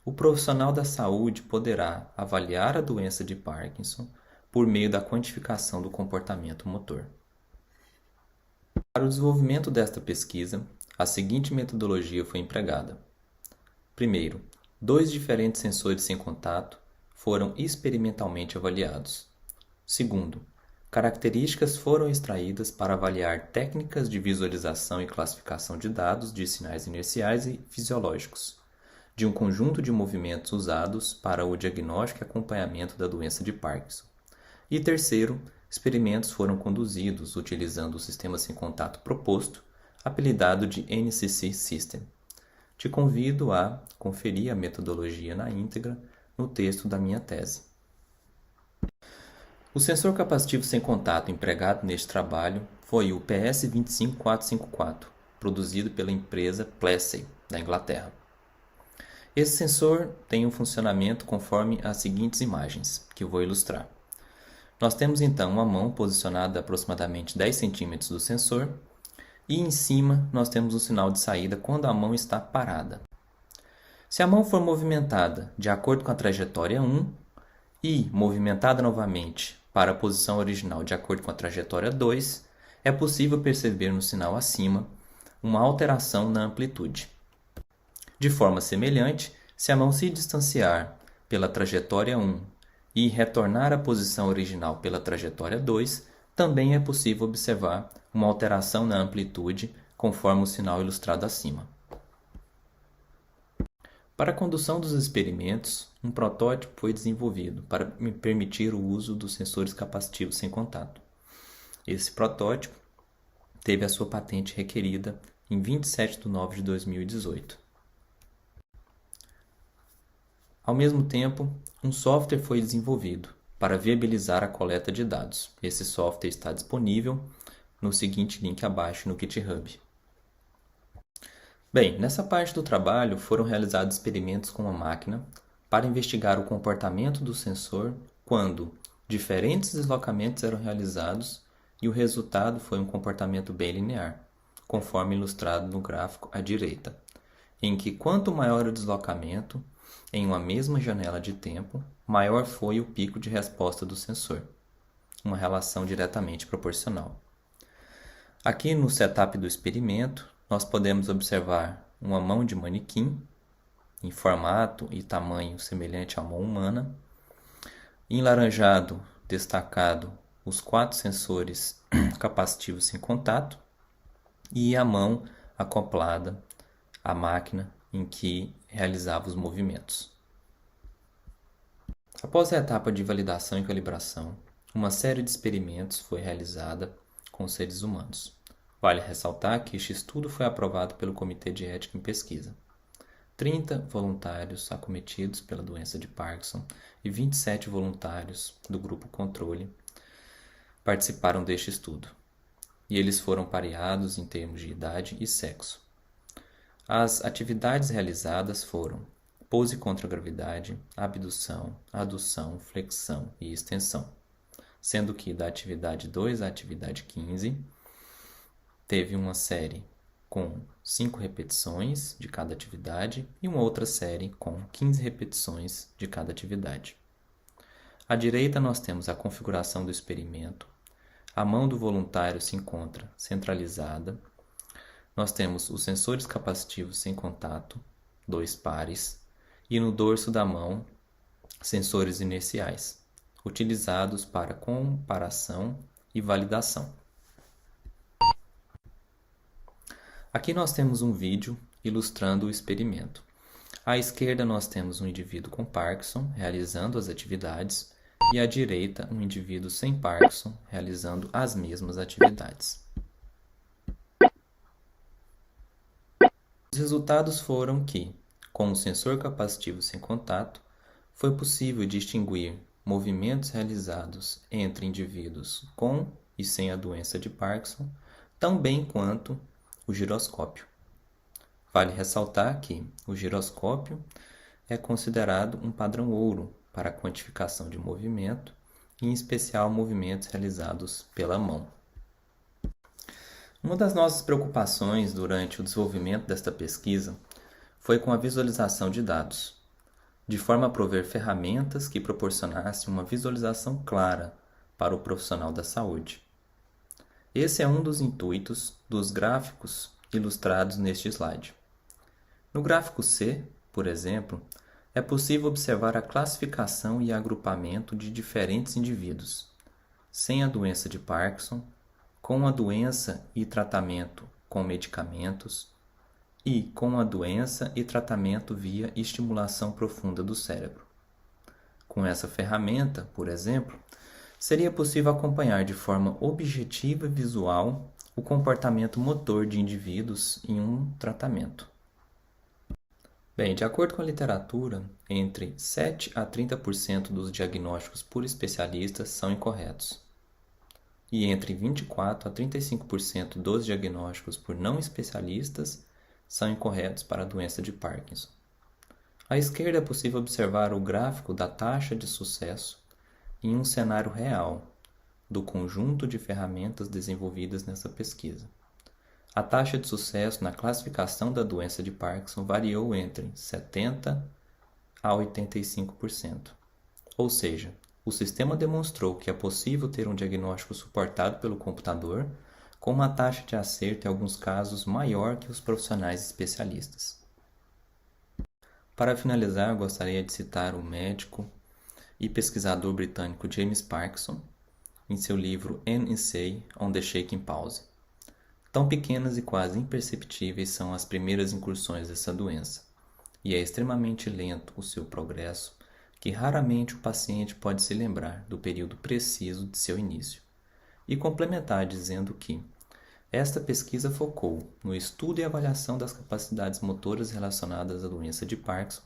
o profissional da saúde poderá avaliar a doença de Parkinson por meio da quantificação do comportamento motor. Para o desenvolvimento desta pesquisa, a seguinte metodologia foi empregada. Primeiro, 2 diferentes sensores sem contato foram experimentalmente avaliados. Segundo, características foram extraídas para avaliar técnicas de visualização e classificação de dados de sinais inerciais e fisiológicos, de um conjunto de movimentos usados para o diagnóstico e acompanhamento da doença de Parkinson. E terceiro, experimentos foram conduzidos utilizando o sistema sem contato proposto, apelidado de NCC System. Te convido a conferir a metodologia na íntegra no texto da minha tese. O sensor capacitivo sem contato empregado neste trabalho foi o PS25454, produzido pela empresa Plessey, da Inglaterra. Esse sensor tem um funcionamento conforme as seguintes imagens, que eu vou ilustrar. Nós temos então uma mão posicionada a aproximadamente 10 cm do sensor e em cima nós temos um sinal de saída quando a mão está parada. Se a mão for movimentada de acordo com a trajetória 1 e movimentada novamente para a posição original de acordo com a trajetória 2, é possível perceber no sinal acima uma alteração na amplitude. De forma semelhante, se a mão se distanciar pela trajetória 1 e retornar à posição original pela trajetória 2, também é possível observar uma alteração na amplitude conforme o sinal ilustrado acima. Para a condução dos experimentos, um protótipo foi desenvolvido para permitir o uso dos sensores capacitivos sem contato. Esse protótipo teve a sua patente requerida em 27 de nove de 2018. Ao mesmo tempo, um software foi desenvolvido para viabilizar a coleta de dados. Esse software está disponível no seguinte link abaixo no GitHub. Bem, nessa parte do trabalho foram realizados experimentos com a máquina para investigar o comportamento do sensor quando diferentes deslocamentos eram realizados e o resultado foi um comportamento bem linear, conforme ilustrado no gráfico à direita, em que quanto maior o deslocamento em uma mesma janela de tempo, maior foi o pico de resposta do sensor, uma relação diretamente proporcional. Aqui no setup do experimento, nós podemos observar uma mão de manequim, em formato e tamanho semelhante à mão humana. Em laranjado, destacado os 4 sensores capacitivos sem contato e a mão acoplada à máquina em que realizava os movimentos. Após a etapa de validação e calibração, uma série de experimentos foi realizada com seres humanos. Vale ressaltar que este estudo foi aprovado pelo Comitê de Ética em Pesquisa. 30 voluntários acometidos pela doença de Parkinson e 27 voluntários do grupo controle participaram deste estudo, e eles foram pareados em termos de idade e sexo. As atividades realizadas foram pose contra a gravidade, abdução, adução, flexão e extensão, sendo que da atividade 2 à atividade 15, teve uma série com 5 repetições de cada atividade e uma outra série com 15 repetições de cada atividade. À direita nós temos a configuração do experimento. A mão do voluntário se encontra centralizada. Nós temos os sensores capacitivos sem contato, 2 pares, e no dorso da mão, sensores inerciais, utilizados para comparação e validação. Aqui nós temos um vídeo ilustrando o experimento. À esquerda nós temos um indivíduo com Parkinson realizando as atividades e à direita um indivíduo sem Parkinson realizando as mesmas atividades. Os resultados foram que, com o sensor capacitivo sem contato, foi possível distinguir movimentos realizados entre indivíduos com e sem a doença de Parkinson, tão bem quanto o giroscópio. Vale ressaltar que o giroscópio é considerado um padrão ouro para a quantificação de movimento, em especial movimentos realizados pela mão. Uma das nossas preocupações durante o desenvolvimento desta pesquisa foi com a visualização de dados. de forma a prover ferramentas que proporcionassem uma visualização clara para o profissional da saúde. Esse é um dos intuitos dos gráficos ilustrados neste slide. No gráfico C, por exemplo, é possível observar a classificação e agrupamento de diferentes indivíduos, sem a doença de Parkinson, com a doença e tratamento com medicamentos e com a doença e tratamento via estimulação profunda do cérebro. Com essa ferramenta, por exemplo, seria possível acompanhar de forma objetiva e visual o comportamento motor de indivíduos em um tratamento. Bem, de acordo com a literatura, entre 7 a 30% dos diagnósticos por especialistas são incorretos, e entre 24 a 35% dos diagnósticos por não especialistas são incorretos para a doença de Parkinson. À esquerda é possível observar o gráfico da taxa de sucesso em um cenário real do conjunto de ferramentas desenvolvidas nessa pesquisa. A taxa de sucesso na classificação da doença de Parkinson variou entre 70% a 85%. Ou seja, o sistema demonstrou que é possível ter um diagnóstico suportado pelo computador com uma taxa de acerto em alguns casos maior que os profissionais especialistas. Para finalizar, gostaria de citar o médico e pesquisador britânico James Parkinson em seu livro An Essay on the Shaking Palsy. Tão pequenas e quase imperceptíveis são as primeiras incursões dessa doença, e é extremamente lento o seu progresso, que raramente o paciente pode se lembrar do período preciso de seu início. E complementar dizendo que esta pesquisa focou no estudo e avaliação das capacidades motoras relacionadas à doença de Parkinson,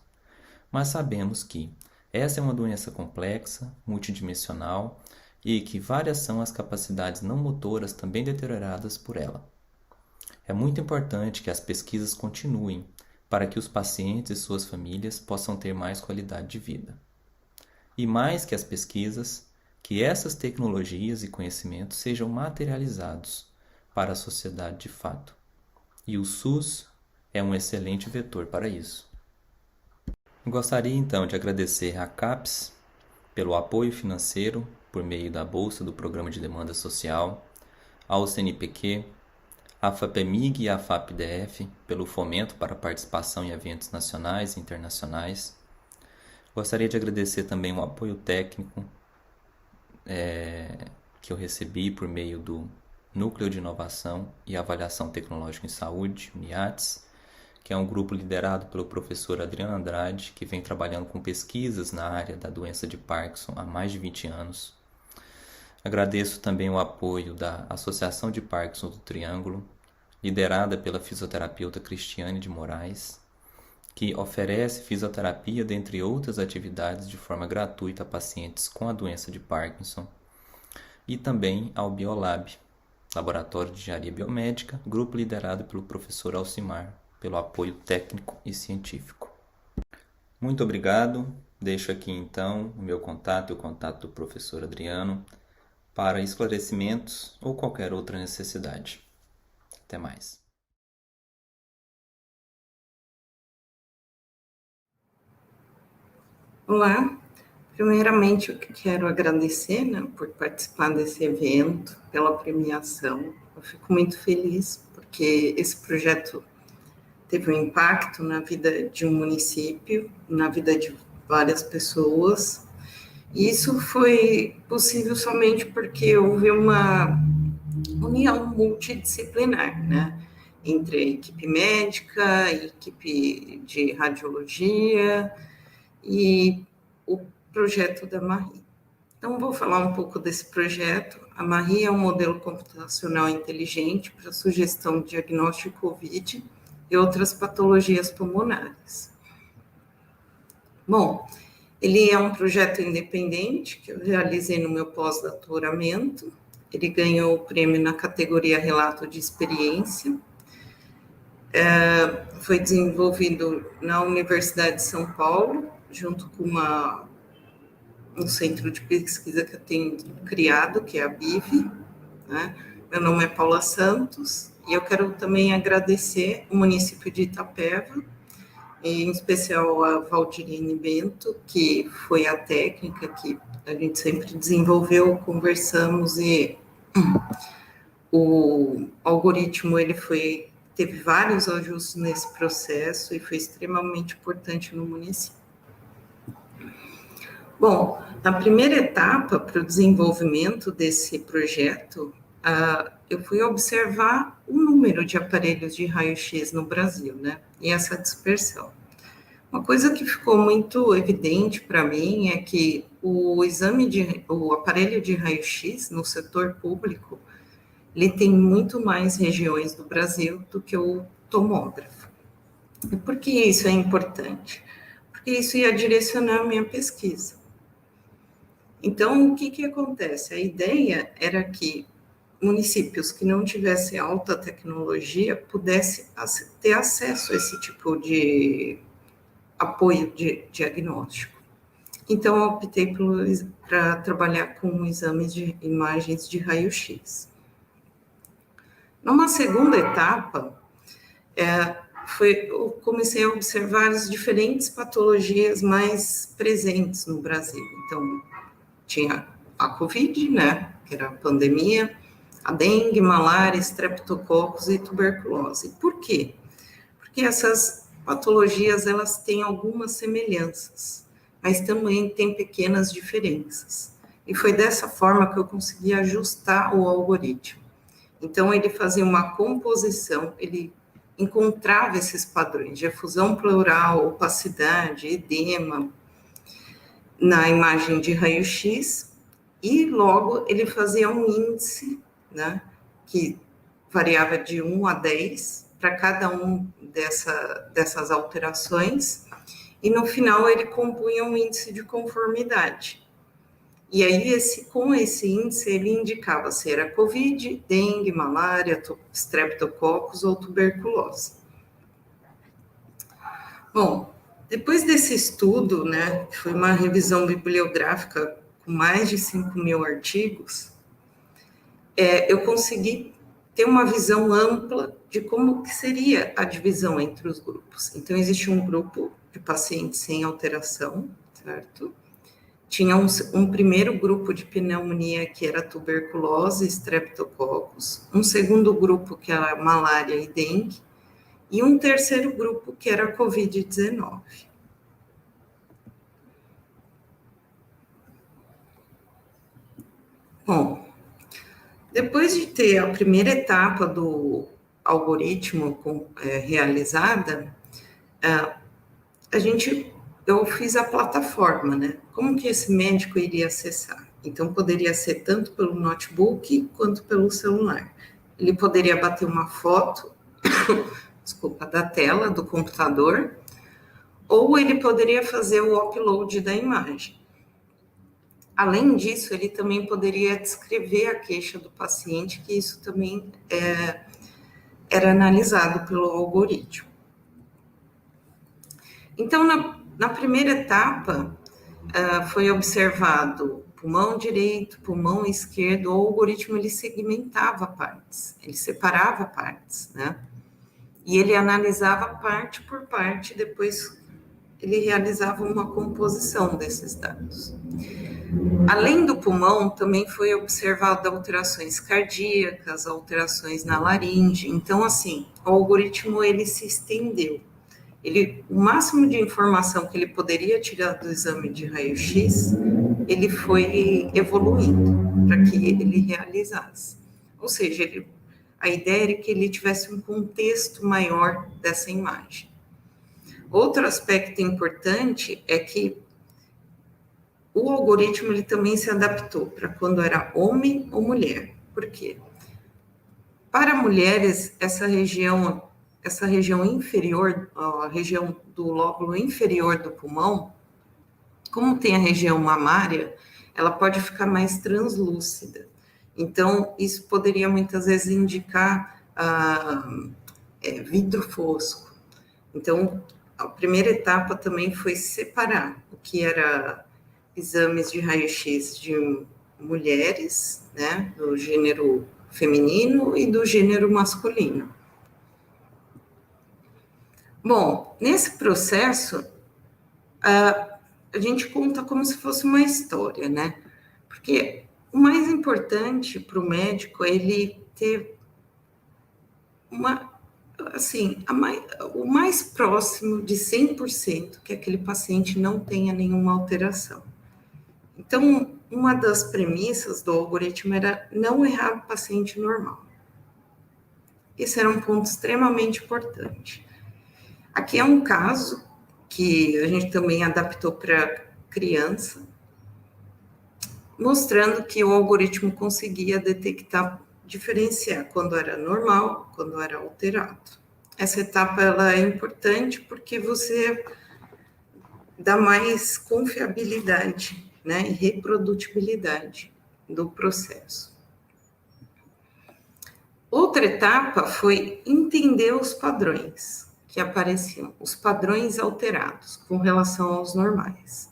mas sabemos que essa é uma doença complexa, multidimensional e que várias são as capacidades não motoras também deterioradas por ela. É muito importante que as pesquisas continuem para que os pacientes e suas famílias possam ter mais qualidade de vida. E mais que as pesquisas, que essas tecnologias e conhecimentos sejam materializados para a sociedade de fato. E o SUS é um excelente vetor para isso. Gostaria então de agradecer à CAPES pelo apoio financeiro por meio da Bolsa do Programa de Demanda Social, ao CNPq, à FAPEMIG e à FAPDF pelo fomento para a participação em eventos nacionais e internacionais. Gostaria de agradecer também o apoio técnico que eu recebi por meio do Núcleo de Inovação e Avaliação Tecnológica em Saúde, NIATS, que é um grupo liderado pelo professor Adriano Andrade, que vem trabalhando com pesquisas na área da doença de Parkinson há mais de 20 anos. Agradeço também o apoio da Associação de Parkinson do Triângulo, liderada pela fisioterapeuta Cristiane de Moraes, que oferece fisioterapia, dentre outras atividades, de forma gratuita a pacientes com a doença de Parkinson, e também ao Biolab, Laboratório de Engenharia Biomédica, grupo liderado pelo professor Alcimar, pelo apoio técnico e científico. Muito obrigado. Deixo aqui então o meu contato e o contato do professor Adriano para esclarecimentos ou qualquer outra necessidade. Até mais.
Olá, primeiramente eu quero agradecer, por participar desse evento, pela premiação. Eu fico muito feliz porque esse projeto teve um impacto na vida de um município, na vida de várias pessoas. E isso foi possível somente porque houve uma união multidisciplinar, entre a equipe médica, a equipe de radiologia e o projeto da Marie. Então, vou falar um pouco desse projeto. A Marie é um modelo computacional inteligente para sugestão de diagnóstico de COVID e outras patologias pulmonares. Bom, ele é um projeto independente que eu realizei no meu pós-doutoramento. Ele ganhou o prêmio na categoria Relato de Experiência. Foi desenvolvido na Universidade de São Paulo, junto com um centro de pesquisa que eu tenho criado, que é a BIV. Meu nome é Paula Santos, e eu quero também agradecer o município de Itapeva em especial a Valdirene Bento, que foi a técnica que a gente sempre desenvolveu, conversamos, e o algoritmo teve vários ajustes nesse processo e foi extremamente importante no município. Bom, na primeira etapa, para o desenvolvimento desse projeto, eu fui observar o número de aparelhos de raio-x no Brasil, né, e essa dispersão. Uma coisa que ficou muito evidente para mim é que o aparelho de raio-x no setor público, ele tem muito mais regiões do Brasil do que o tomógrafo. E por que isso é importante? Porque isso ia direcionar a minha pesquisa. Então, o que acontece? A ideia era que municípios que não tivessem alta tecnologia pudessem ter acesso a esse tipo de apoio de diagnóstico. Então, eu optei para trabalhar com exames de imagens de raio-x. Numa segunda etapa, eu comecei a observar as diferentes patologias mais presentes no Brasil. Então, tinha a Covid, né, que era a pandemia, a dengue, malária, estreptococos e tuberculose. Por quê? Porque essas patologias, elas têm algumas semelhanças, mas também têm pequenas diferenças. E foi dessa forma que eu consegui ajustar o algoritmo. Então, ele fazia uma composição, ele encontrava esses padrões de efusão pleural, opacidade, edema, na imagem de raio-x, e logo ele fazia um índice, né, que variava de 1 a 10 para cada um dessas alterações, e no final ele compunha um índice de conformidade. E aí, com esse índice, ele indicava se era Covid, dengue, malária, estreptococos ou tuberculose. Bom, depois desse estudo, né, que foi uma revisão bibliográfica com mais de 5.000 artigos, eu consegui ter uma visão ampla de como que seria a divisão entre os grupos. Então, existe um grupo de pacientes sem alteração, certo? Tinha um primeiro grupo de pneumonia, que era tuberculose e estreptococos, um segundo grupo, que era malária e dengue, e um terceiro grupo, que era Covid-19. Bom, depois de ter a primeira etapa do algoritmo realizada, eu fiz a plataforma, né? Como que esse médico iria acessar? Então, poderia ser tanto pelo notebook quanto pelo celular. Ele poderia bater uma foto, da tela do computador, ou ele poderia fazer o upload da imagem. Além disso, ele também poderia descrever a queixa do paciente, que isso também era analisado pelo algoritmo. Então, na primeira etapa, foi observado pulmão direito, pulmão esquerdo. O algoritmo, ele segmentava partes, ele separava partes, né? E ele analisava parte por parte, depois ele realizava uma composição desses dados. Além do pulmão, também foi observado alterações cardíacas, alterações na laringe. Então, assim, o algoritmo, ele se estendeu. O máximo de informação que ele poderia tirar do exame de raio-x, ele foi evoluindo para que ele realizasse. Ou seja, a ideia era que ele tivesse um contexto maior dessa imagem. Outro aspecto importante é que o algoritmo, ele também se adaptou para quando era homem ou mulher. Por quê? Para mulheres, essa região inferior, a região do lóbulo inferior do pulmão, como tem a região mamária, ela pode ficar mais translúcida. Então, isso poderia muitas vezes indicar vidro fosco. Então, a primeira etapa também foi separar o que era exames de raio-x de mulheres, né, do gênero feminino e do gênero masculino. Bom, nesse processo, a gente conta como se fosse uma história, né? Porque o mais importante para o médico é ele ter o mais próximo de 100% que aquele paciente não tenha nenhuma alteração. Então, uma das premissas do algoritmo era não errar o paciente normal. Esse era um ponto extremamente importante. Aqui é um caso que a gente também adaptou para criança, mostrando que o algoritmo conseguia detectar, diferenciar quando era normal, quando era alterado. Essa etapa ela é importante porque você dá mais confiabilidade, né, e reprodutibilidade do processo. Outra etapa foi entender os padrões que apareciam, os padrões alterados com relação aos normais.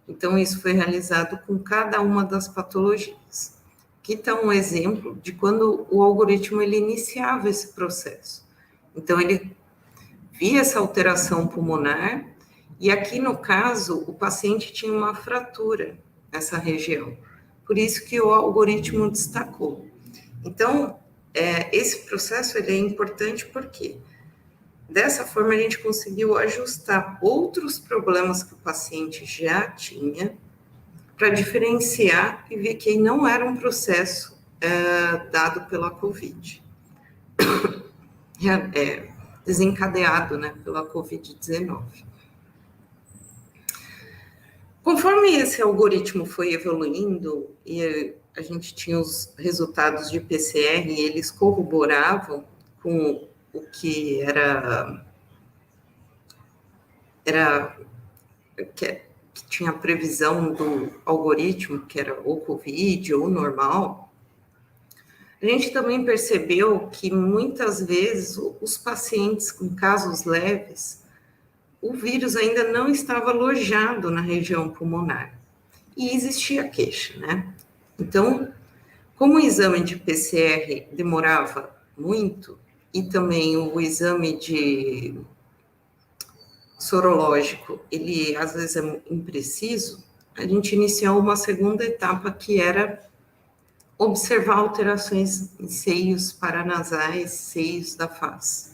Então, isso foi realizado com cada uma das patologias. Aqui está um exemplo de quando o algoritmo ele iniciava esse processo. Então, ele via essa alteração pulmonar, e aqui, no caso, o paciente tinha uma fratura nessa região. Por isso que o algoritmo destacou. Então, esse processo ele é importante porque, dessa forma, a gente conseguiu ajustar outros problemas que o paciente já tinha para diferenciar e ver que não era um processo dado pela COVID. Desencadeado, né, pela COVID-19. Conforme esse algoritmo foi evoluindo e a gente tinha os resultados de PCR e eles corroboravam com o que que tinha a previsão do algoritmo, que era ou COVID ou normal, a gente também percebeu que muitas vezes os pacientes com casos leves, o vírus ainda não estava alojado na região pulmonar e existia queixa, né? Então, como o exame de PCR demorava muito e também o exame de sorológico, ele às vezes é impreciso, a gente iniciou uma segunda etapa que era observar alterações em seios paranasais, seios da face.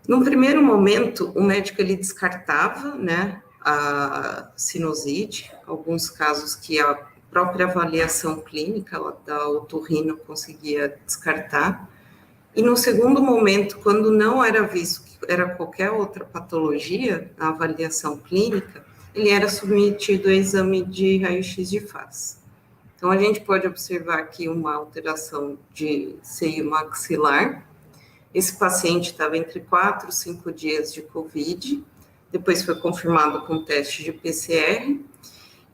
Num primeiro momento, o médico ele descartava, né, a sinusite, alguns casos que a própria avaliação clínica da otorrino conseguia descartar. E no segundo momento, quando não era visto que era qualquer outra patologia na avaliação clínica, ele era submetido a exame de raio-x de face. Então, a gente pode observar aqui uma alteração de seio maxilar. Esse paciente estava entre 4 e 5 dias de COVID, depois foi confirmado com teste de PCR,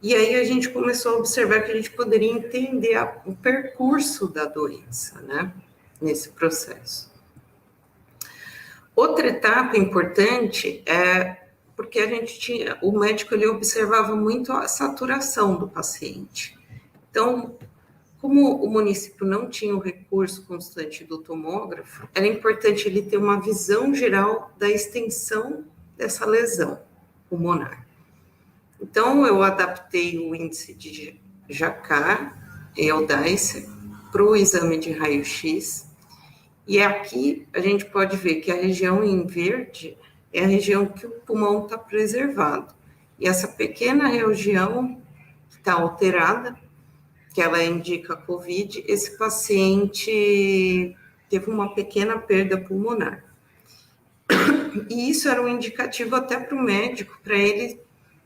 e aí a gente começou a observar que a gente poderia entender o percurso da doença, né, nesse processo. Outra etapa importante é porque o médico ele observava muito a saturação do paciente. Então, como o município não tinha o recurso constante do tomógrafo, era importante ele ter uma visão geral da extensão dessa lesão pulmonar. Então, eu adaptei o índice de Jacquard e Eldice para o exame de raio-x, e aqui a gente pode ver que a região em verde é a região que o pulmão está preservado, e essa pequena região que está alterada, que ela indica COVID, esse paciente teve uma pequena perda pulmonar. E isso era um indicativo até para o médico, para ele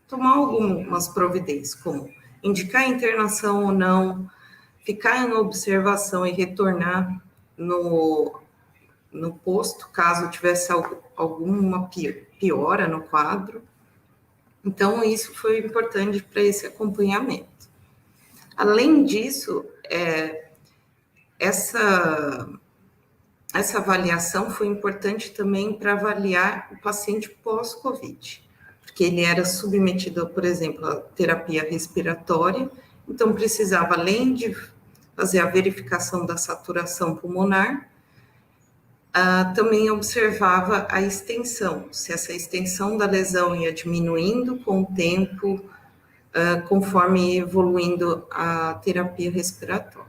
tomar algumas providências, como indicar a internação ou não, ficar em observação e retornar no posto, caso tivesse alguma piora no quadro. Então, isso foi importante para esse acompanhamento. Além disso, essa avaliação foi importante também para avaliar o paciente pós-COVID, porque ele era submetido, por exemplo, à terapia respiratória, então precisava, além de fazer a verificação da saturação pulmonar, também observava a extensão, se essa extensão da lesão ia diminuindo com o tempo, conforme ia evoluindo a terapia respiratória.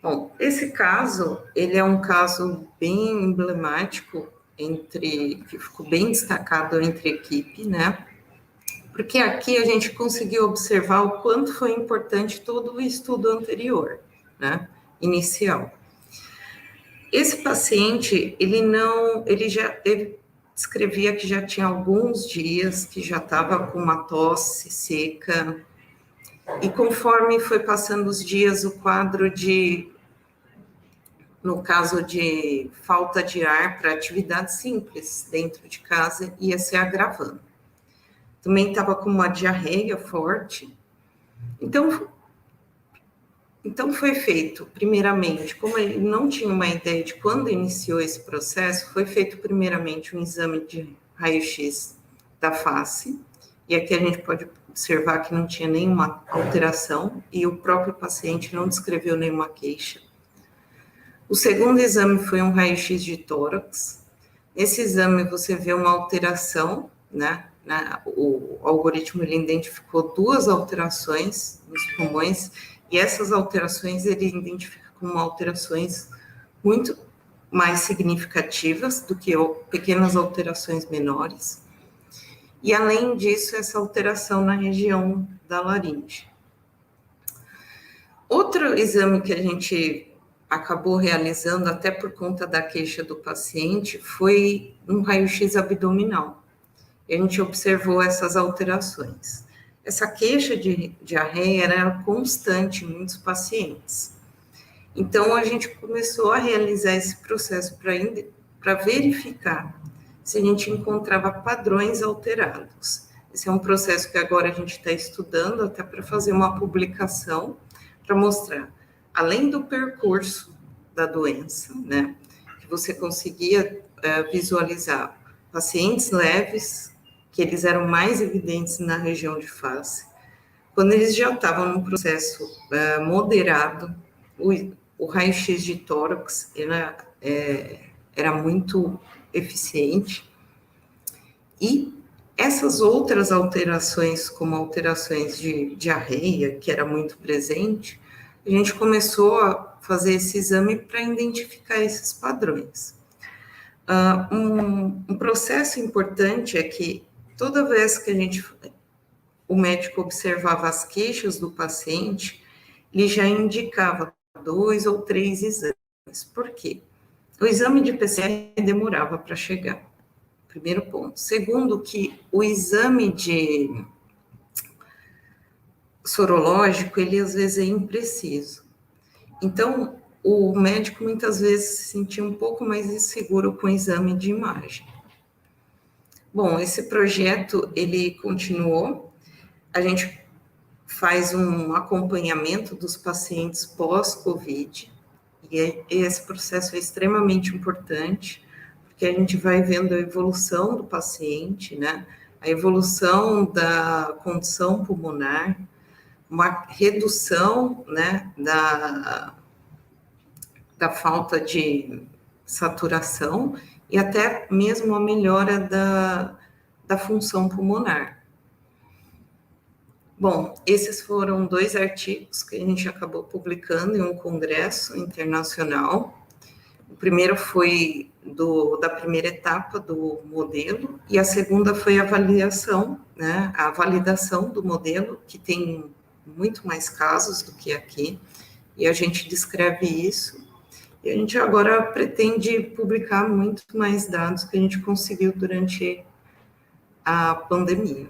Bom, esse caso, ele é um caso bem emblemático, que ficou bem destacado entre a equipe, né? Porque aqui a gente conseguiu observar o quanto foi importante todo o estudo anterior, né? Inicial. Esse paciente, ele descrevia que já tinha alguns dias, que já estava com uma tosse seca, e conforme foi passando os dias, o quadro no caso de falta de ar para atividades simples dentro de casa, ia se agravando. Também estava com uma diarreia forte. Então foi feito, primeiramente, como ele não tinha uma ideia de quando iniciou esse processo, foi feito primeiramente um exame de raio-x da face, e aqui a gente pode observar que não tinha nenhuma alteração, e o próprio paciente não descreveu nenhuma queixa. O segundo exame foi um raio-x de tórax. Nesse exame você vê uma alteração, né? O algoritmo ele identificou 2 alterações nos pulmões, e essas alterações ele identifica como alterações muito mais significativas do que pequenas alterações menores. E, além disso, essa alteração na região da laringe. Outro exame que a gente acabou realizando, até por conta da queixa do paciente, foi um raio-x abdominal. E a gente observou essas alterações. Essa queixa de diarreia era constante em muitos pacientes. Então, a gente começou a realizar esse processo para verificar se a gente encontrava padrões alterados. Esse é um processo que agora a gente está estudando até para fazer uma publicação para mostrar, além do percurso da doença, né, que você conseguia visualizar pacientes leves, que eles eram mais evidentes na região de face. Quando eles já estavam num processo moderado, o raio-x de tórax era muito eficiente. E essas outras alterações, como alterações de diarreia, que era muito presente, a gente começou a fazer esse exame para identificar esses padrões. Um processo importante é que toda vez que o médico observava as queixas do paciente, ele já indicava 2 ou 3 exames. Por quê? O exame de PCR demorava para chegar, primeiro ponto. Segundo, que o exame sorológico, ele às vezes é impreciso. Então, o médico muitas vezes se sentia um pouco mais inseguro com o exame de imagem. Bom, esse projeto, ele continuou, a gente faz um acompanhamento dos pacientes pós-Covid, e esse processo é extremamente importante, porque a gente vai vendo a evolução do paciente, né, a evolução da condição pulmonar, uma redução, né, da falta de saturação e até mesmo a melhora da função pulmonar. Bom, esses foram 2 artigos que a gente acabou publicando em um congresso internacional. O primeiro foi da primeira etapa do modelo, e a segunda foi a avaliação, né, a validação do modelo, que tem muito mais casos do que aqui, e a gente descreve isso, e a gente agora pretende publicar muito mais dados que a gente conseguiu durante a pandemia.